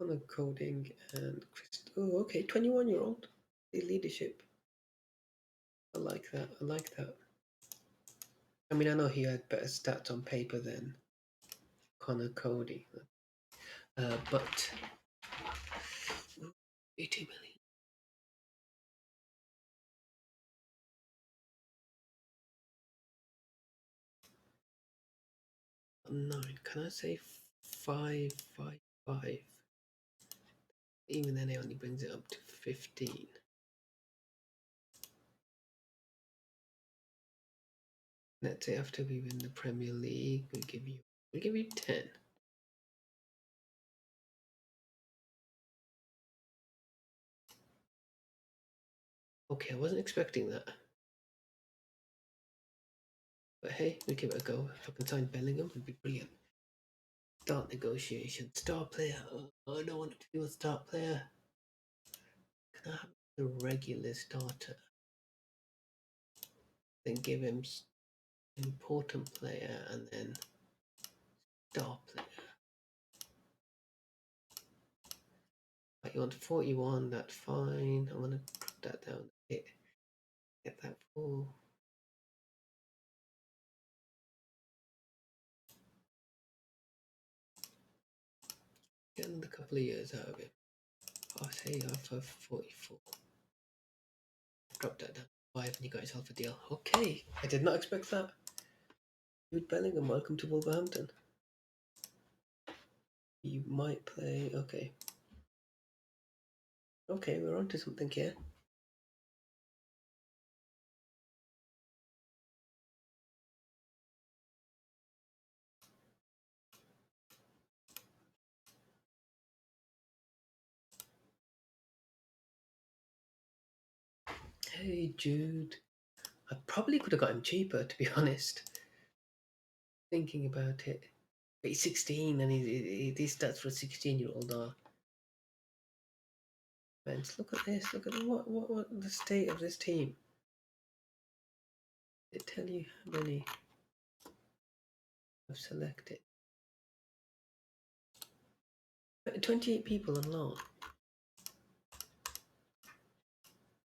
Color coding and oh, okay, 21-year-old. The leadership. I like that. I like that. I mean, I know he had better stats on paper than Connor Cody, but 80 million. 9. Can I say 555? Even then, it only brings it up to 15. Let's say after we win the Premier League, we'll give you 10. Okay, I wasn't expecting that. But hey, we'll give it a go. If I can sign Bellingham, it'd be brilliant. Start negotiation. Star player. Oh, I don't want it to be a star player. Can I have the regular starter? Then give him important player and then star player. Right, you want 41, that's fine. I'm gonna put that down a bit. Get that full. Get another couple of years out of it. I'll say for 44. Drop that down. 5 and you got yourself a deal. Okay, I did not expect that. Jude Bellingham, welcome to Wolverhampton. You might play. Okay. Okay, we're on to something here. Hey, Jude. I probably could have got him cheaper, to be honest. Thinking about it. But he's 16 and these stats for a 16-year-old are. Bench. Look at this. Look at what the state of this team. They tell you how many I've selected. 28 people on loan.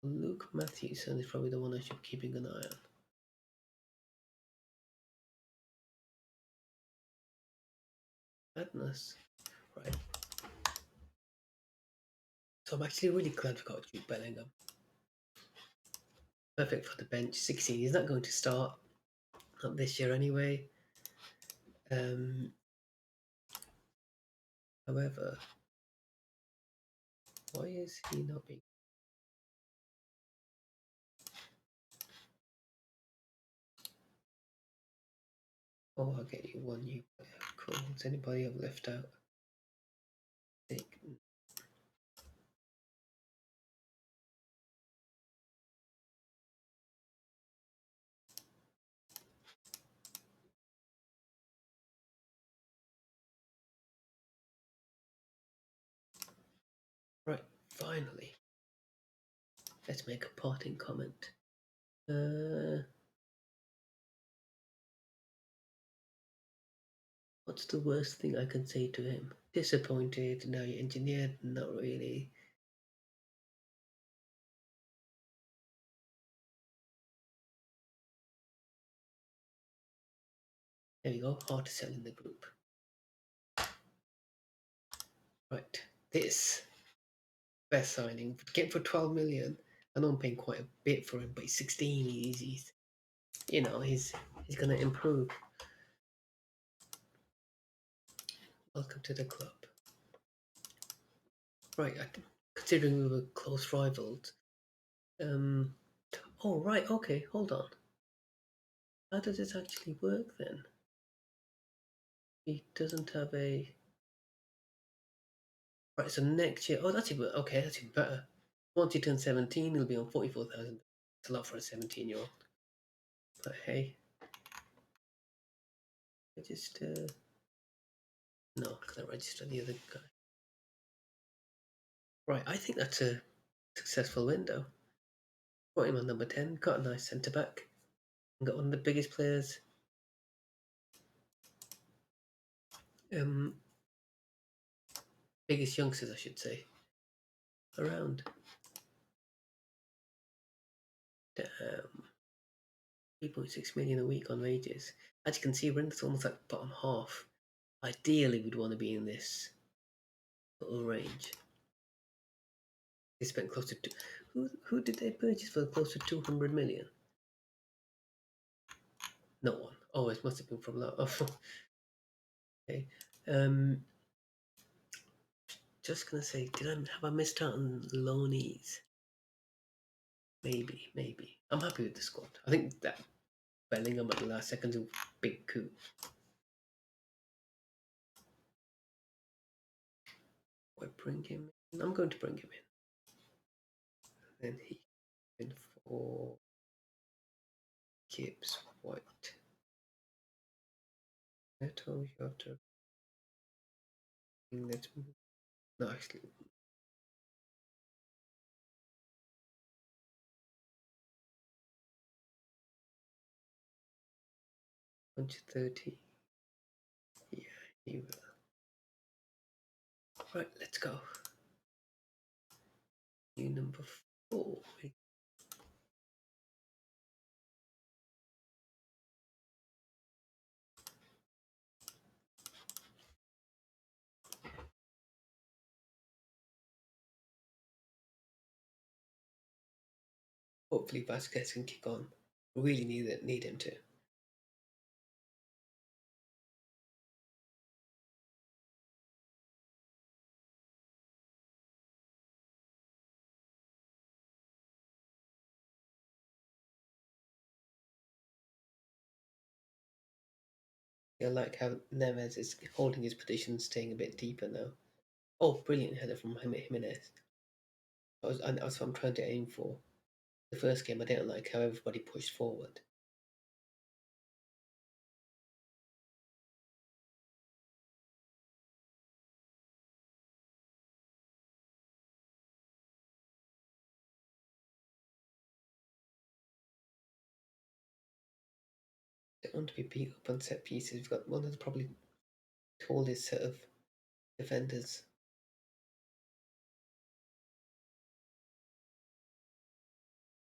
Luke Matthewson is probably the one I should be keeping an eye on. Madness. Right. So I'm actually really glad we got Jude Bellingham. Perfect for the bench. 16. He's not going to start. Not this year anyway. However, why is he not being... Oh, I'll get you one new player. Cool. Does anybody have left out? Right, finally. Let's make a parting comment. What's the worst thing I can say to him? Disappointed, now you're engineered, not really. There we go, hard to sell in the group. Right, this best signing. Get him for 12 million. I know I'm paying quite a bit for him, but he's 16. He's you know, he's gonna improve. Welcome to the club. Right, considering we were close rivals. Oh right, okay, hold on. How does this actually work then? He doesn't have a... Right, so next year... Oh, that's even... Okay, that's even better. Once he turns 17, he'll be on 44,000. It's a lot for a 17-year-old. But hey... Register... No, because I register the other guy. Right, I think that's a successful window. Got him on number 10, got a nice centre-back. Got one of the biggest players... biggest youngsters, I should say, around. Damn. 3.6 million a week on wages. As you can see, we're in this almost like bottom half. Ideally, we'd want to be in this little range. They spent close to who did they purchase for close to 200 million? No one. Oh, it must have been from that. Oh. Okay. Just gonna say, have I missed out on loanees? Maybe. I'm happy with the squad. I think that Bellingham at the last second is a big coup. I bring him in. I'm going to bring him in. Then he in for Gibbs White. Neto, Yocto. Let's move. No, actually. Bunch 30. Yeah, he will. Right, let's go. New number 4. Hopefully Vasquez can kick on. Really need him to. I like how Neves is holding his position, staying a bit deeper now. Oh, brilliant header from Jimenez. That's what I'm trying to aim for. The first game, I didn't like how everybody pushed forward. They want to be beat up on set pieces. We've got one of the probably tallest set of defenders.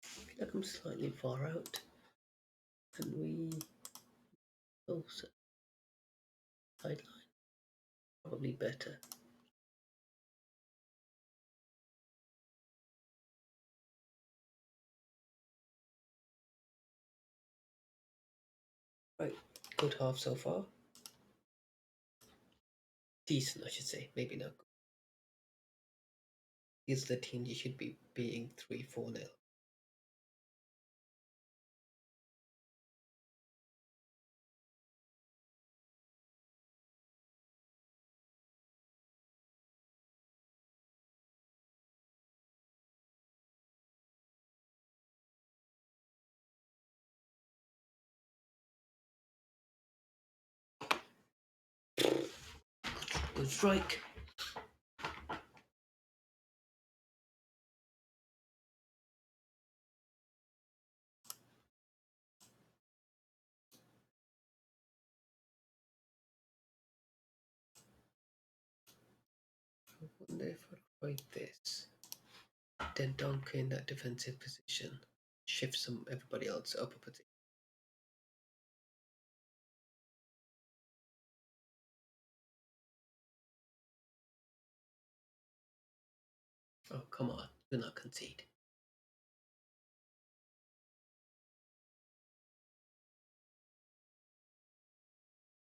I feel like I'm slightly far out. And we also sideline. Probably better. Right, good half so far. Decent, I should say. Maybe not good. These are the teams you should be beating 3-4-0. Good strike. I wonder if I try this. Then Donker in that defensive position. Shift everybody else up a position. Oh, come on. Do not concede.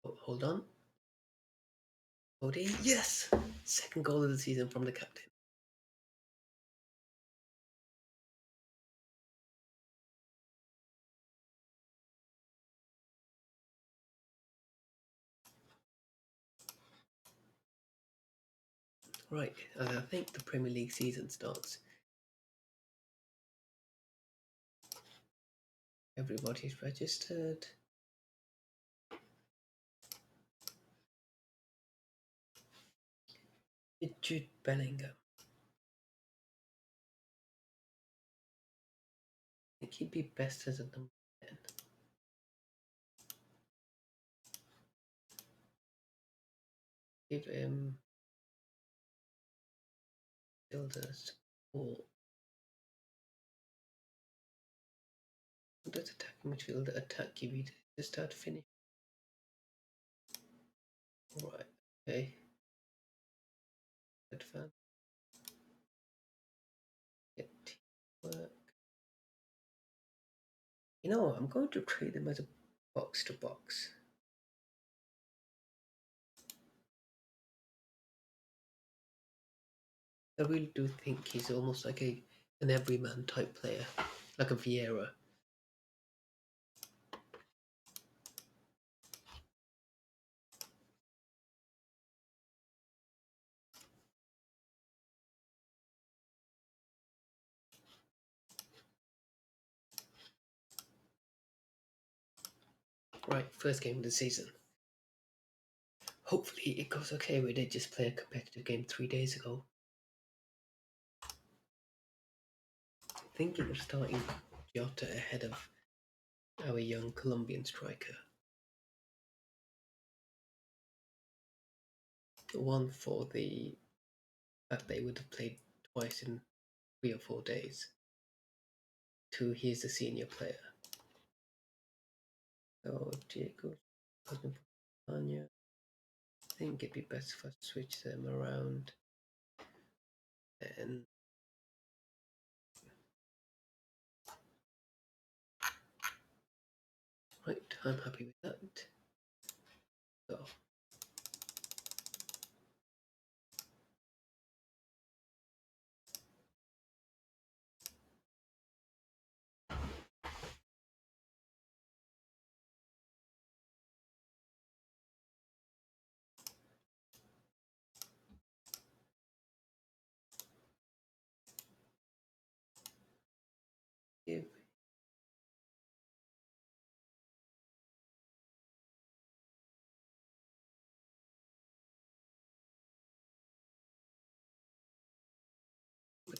Oh, hold on. Cody, yes! Second goal of the season from the captain. Right, and I think the Premier League season starts. Everybody's registered. Jude Bellingham. I think he'd be best as a number 10. Give him builders support. What does attacking midfielder attack give you to start finish? Right, okay. Advance. Get teamwork. You know what? I'm going to treat him as a box to box. I really do think he's almost like an everyman type player, like a Vieira. Right, first game of the season. Hopefully it goes okay. We did just play a competitive game 3 days ago. Thinking of starting Yocto ahead of our young Colombian striker. One for the fact they would have played twice in 3 or 4 days. Two, he's a senior player. So Diego, Tanya. I think it'd be best if I switch them around. And right, I'm happy with that. So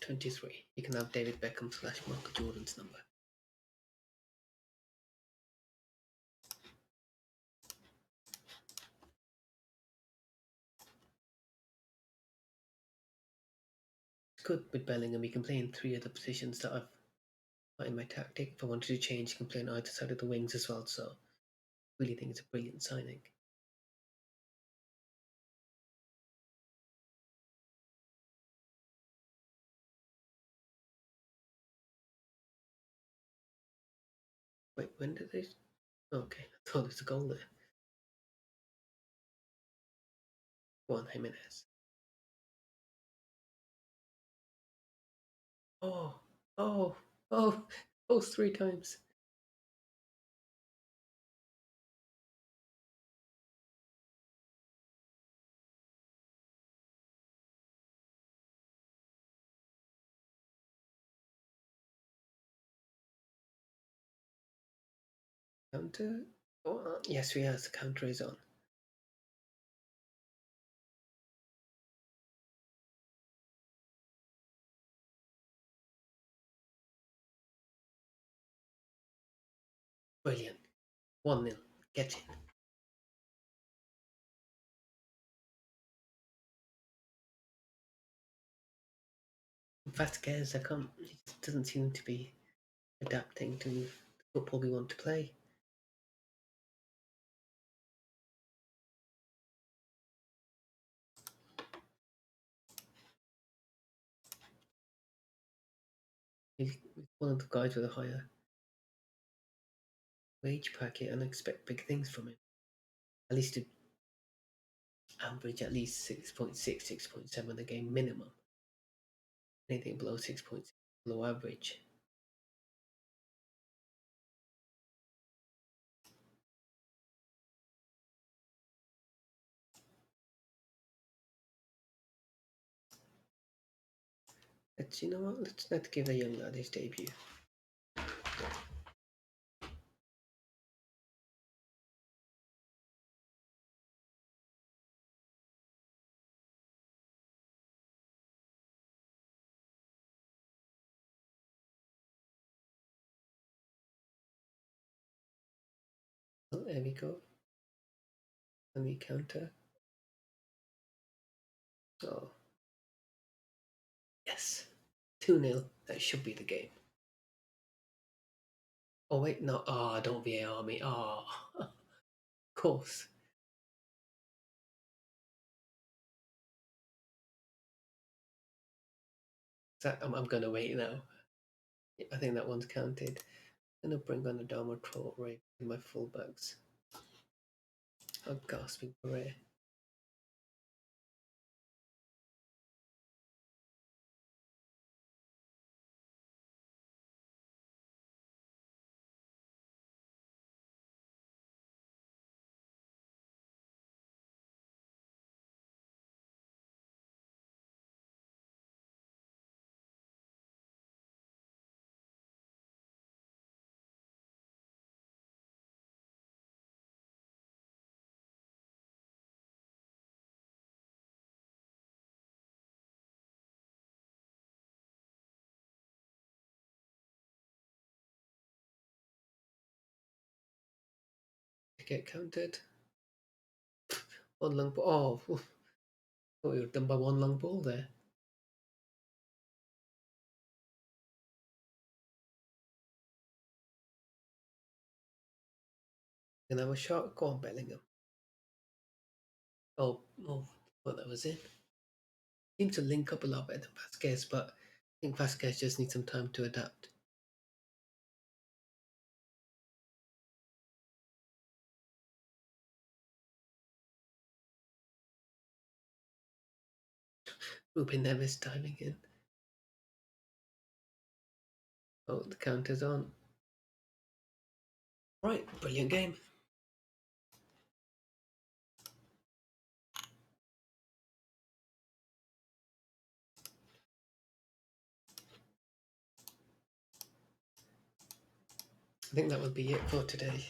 23. You can have David Beckham / Michael Jordan's number. It's good with Bellingham. He can play in 3 other positions that I've got in my tactic. If I wanted to change, he can play on either side of the wings as well. So I really think it's a brilliant signing. Wait, when did they? Okay, I thought there's a goal there. Juan Jimenez. Oh, oh, oh, both 3 times. Counter? Oh, yes, we have. The counter is on. Brilliant. 1-0. Get in. Vasquez, I can't. He doesn't seem to be adapting to the football we want to play. He's one of the guys with a higher wage packet and I expect big things from him. At least to average at least 6.6, 6.7 a game minimum. Anything below 6.6 below average. Let's, you know what? Let's not give a young lad his debut. Well, there we go. And we counter. Oh. Yes. 2-0. That should be the game. Oh, wait, no. Ah, don't VAR me. Ah. Of course. I'm going to wait now. I think that one's counted. I'm going to bring on Adama Traore with my fullbacks. I'm gasping for air. Get counted. One long ball. Oh, thought we were done by one long ball there. Can I have a shot? Go on, Bellingham. Oh, thought that was it. Seems to link up a lot better than Vasquez, but I think Vasquez just needs some time to adapt. Ruben Neves diving in. Oh, the counter's on. Right, brilliant game. I think that would be it for today.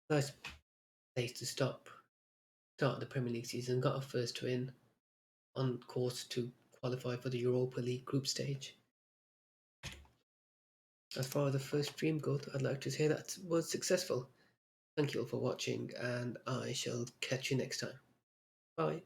Nice place to stop. start of the Premier League season, got our first win, on course to qualify for the Europa League group stage. As far as the first stream goes, I'd like to say that was successful. Thank you all for watching, and I shall catch you next time. Bye.